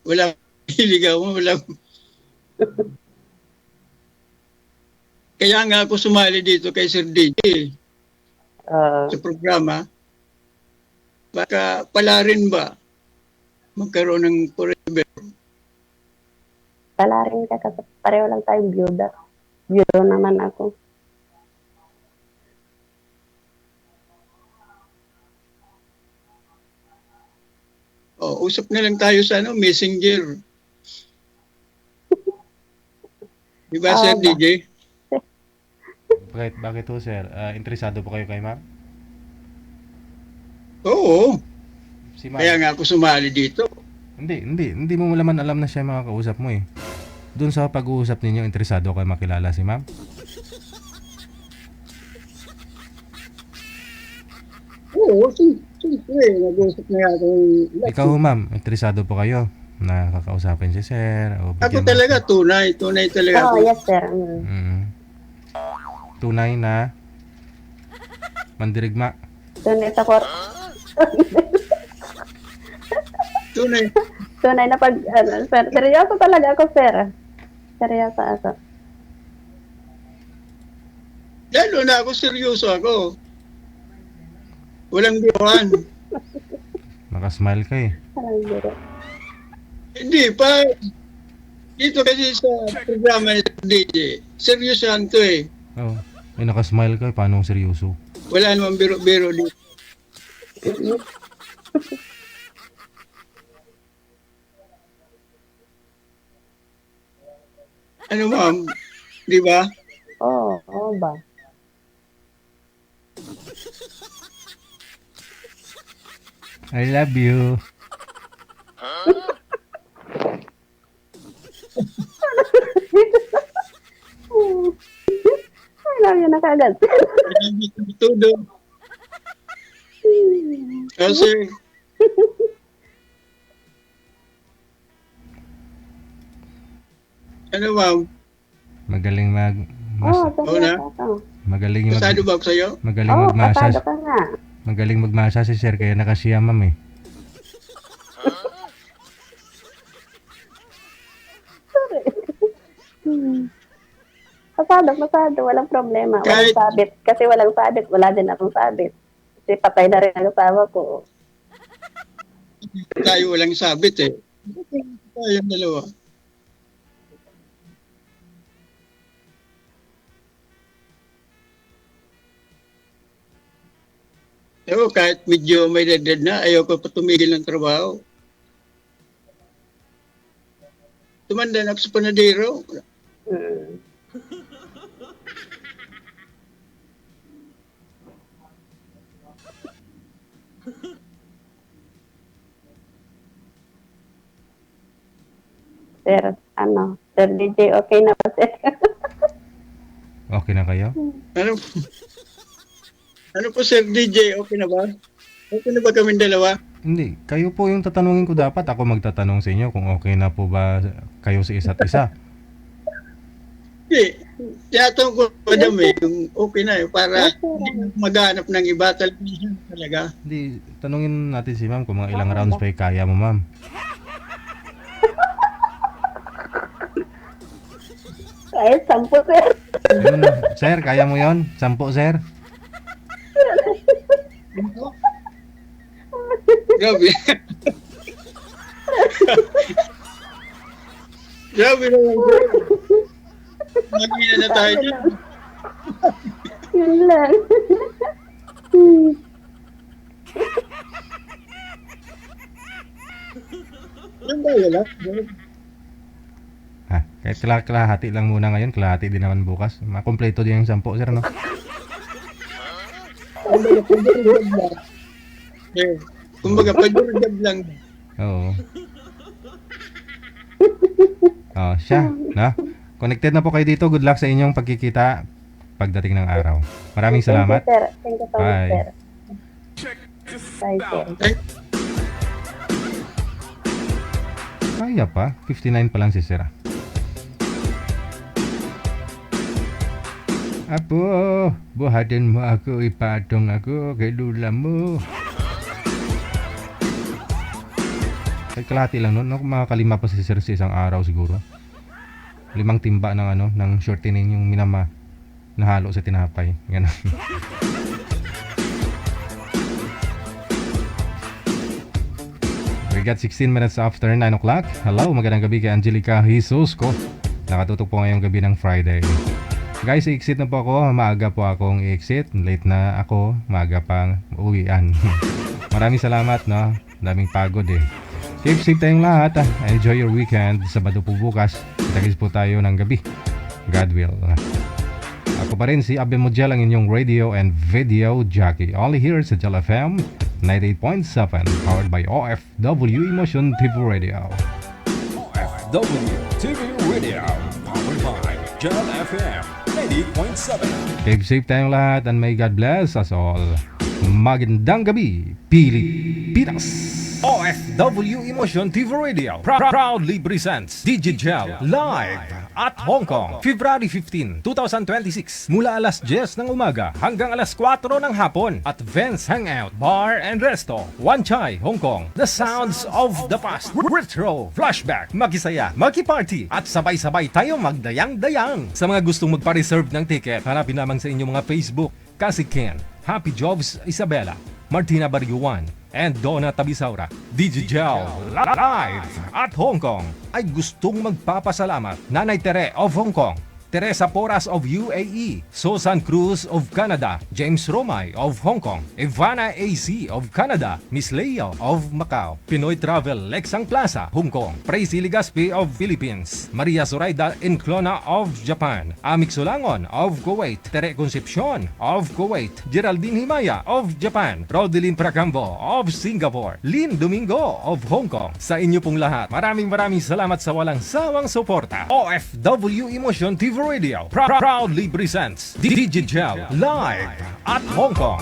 Wala akong hiligawan. Wala akong... Kaya nga ako sumali dito kay Sir DJ. Sa programa. Baka pala rin ba magkaroon ng forever? Pala rin ka kasi pareho lang tayong byuda. Byuda naman ako. Usap na lang tayo sa Messenger. Diba, Sir DJ? Bakit ho, sir? Interesado po kayo kay ma'am? Oo. Si ma'am. Kaya nga ako sumali dito. Hindi mo naman alam na siya makakausap mo eh. Doon sa pag-uusap ninyo, interesado kayo makilala si ma'am? Oo, siyempre. Nag-uusap na ako. Ikaw ho, ma'am, interesado po kayo na kakausapin si sir? O Ako talaga, tunay. Tunay talaga ako. Yes, sir. Tunay na mandirigma. Tunay sa court. Tunay. Tunay na pag, sir, seryoso talaga ako, sir. Seryoso ako. Lalo na ako, seryoso ako. Walang biruan. Nakasmile ka eh. Walang biro. Hindi pa. Dito kasi sa programa ni DJ, seryosohan to eh. Oo. Ay, nakasmile ka eh. Paano seryoso? Wala namang biro-biro dito. Ano ma'am? Di ba? Oo ba? I love you. I love you na kagad. Todo. Kasi, ano ma'am? Magaling Magaling Pasado ba ako sa'yo? Magaling magmasas. Pasado ka nga. Magaling magmasas si sir, kaya nakasiya ma'am eh. Pasado. Walang problema. Walang sabit. Kasi walang sabit. Wala din akong sabit. Kasi patay na rin ang asawa ko. Tayo walang sabit eh. Tayong dalawa. Kahit medyo may edad na, ayaw ko pa tumigil ng trabaho. Tumanda na ako sa panadero. Sir, Sir DJ, okay na ba, sir? Okay na kayo? Ano po, Sir DJ? Okay na ba? Okay na ba kaming dalawa? Hindi. Kayo po yung tatanungin ko dapat. Ako magtatanong sa inyo kung okay na po ba kayo sa isa't isa. Hindi. Tiyatong ko, madam yung okay na para hindi maghanap ng iba talaga. Hindi. Tanungin natin si ma'am kung mga ilang rounds pa kaya mo, ma'am. Kahit 10, sir. Yun, sir, kaya mo yon? 10, sir? Grabe. Grabe naman. Magina na tayo dyan. Yun lang. Yan ba wala? Kahit kalahati lang muna ngayon, kalahati din naman bukas. Makompleto din yung 10, sir, no? Kumbaga, pag-jab lang. Oo. Siya, no? Connected na po kayo dito. Good luck sa inyong pagkikita pagdating ng araw. Maraming salamat. Thank you so much, sir. Bye, sir. Kaya pa. 59 pa lang si sir. Apo, buhatin mo ako, ipatong ako kay lula mo. Kay kalahati lang nun, makakalima pa si sir sa isang araw siguro. 5 timba ng ng shortening yung minama nahalo sa tinapay. Ganun. We got 16 minutes after 9 o'clock. Hello, magandang gabi kay Angelica Jesus ko. Nakatutok po ngayong gabi ng Friday. Guys, i-exit na po ako. Maaga po akong i-exit. Late na ako. Maaga pang uwian. Maraming salamat, no? Daming pagod eh. Safe tayong lahat. Enjoy your weekend. Sabado po bukas. Kitagis po tayo ng gabi. God will. Ako pa rin si Abby Mujel, ang inyong radio and video jockey. Only here sa Jal FM 98.7. Powered by OFW Emotion TV Radio. OFW TV Radio. Powered by Jal FM 98.7. Keep safe tayong lahat and may God bless us all. Magandang gabi, Pilipinas! OFW Emotion TV Radio proudly presents DJ Jel live at Hong Kong, February 15, 2026 mula alas 10 ng umaga hanggang alas 4 ng hapon at Vince Hangout Bar and Resto, Wan Chai, Hong Kong. The sounds of the past, retro, flashback, makisaya, makiparty at sabay-sabay tayo magdayang-dayang. Sa mga gustong magpa-reserve ng ticket, hanapin lamang sa inyong mga Facebook, Kasi Ken, Happy Jobs Isabela, Martina Bariuan, and Donna Tabisaura. DJ Jel live at Hong Kong ay gustong magpapasalamat Nanay Tere of Hong Kong, Teresa Porras of UAE, Susan Cruz of Canada, James Romay of Hong Kong, Ivana AC of Canada, Miss Leo of Macau, Pinoy Travel Lexang Plaza, Hong Kong, Praise Ligaspi of Philippines, Maria Zoraida Enclona of Japan, Amik Sulangon of Kuwait, Tere Concepcion of Kuwait, Geraldine Himaya of Japan, Rodelyn Pracambo of Singapore, Lynn Domingo of Hong Kong. Sa inyo pong lahat, maraming salamat sa walang sawang suporta. OFW Emotion TV Radio proudly presents DJ Jel live at Hong Kong,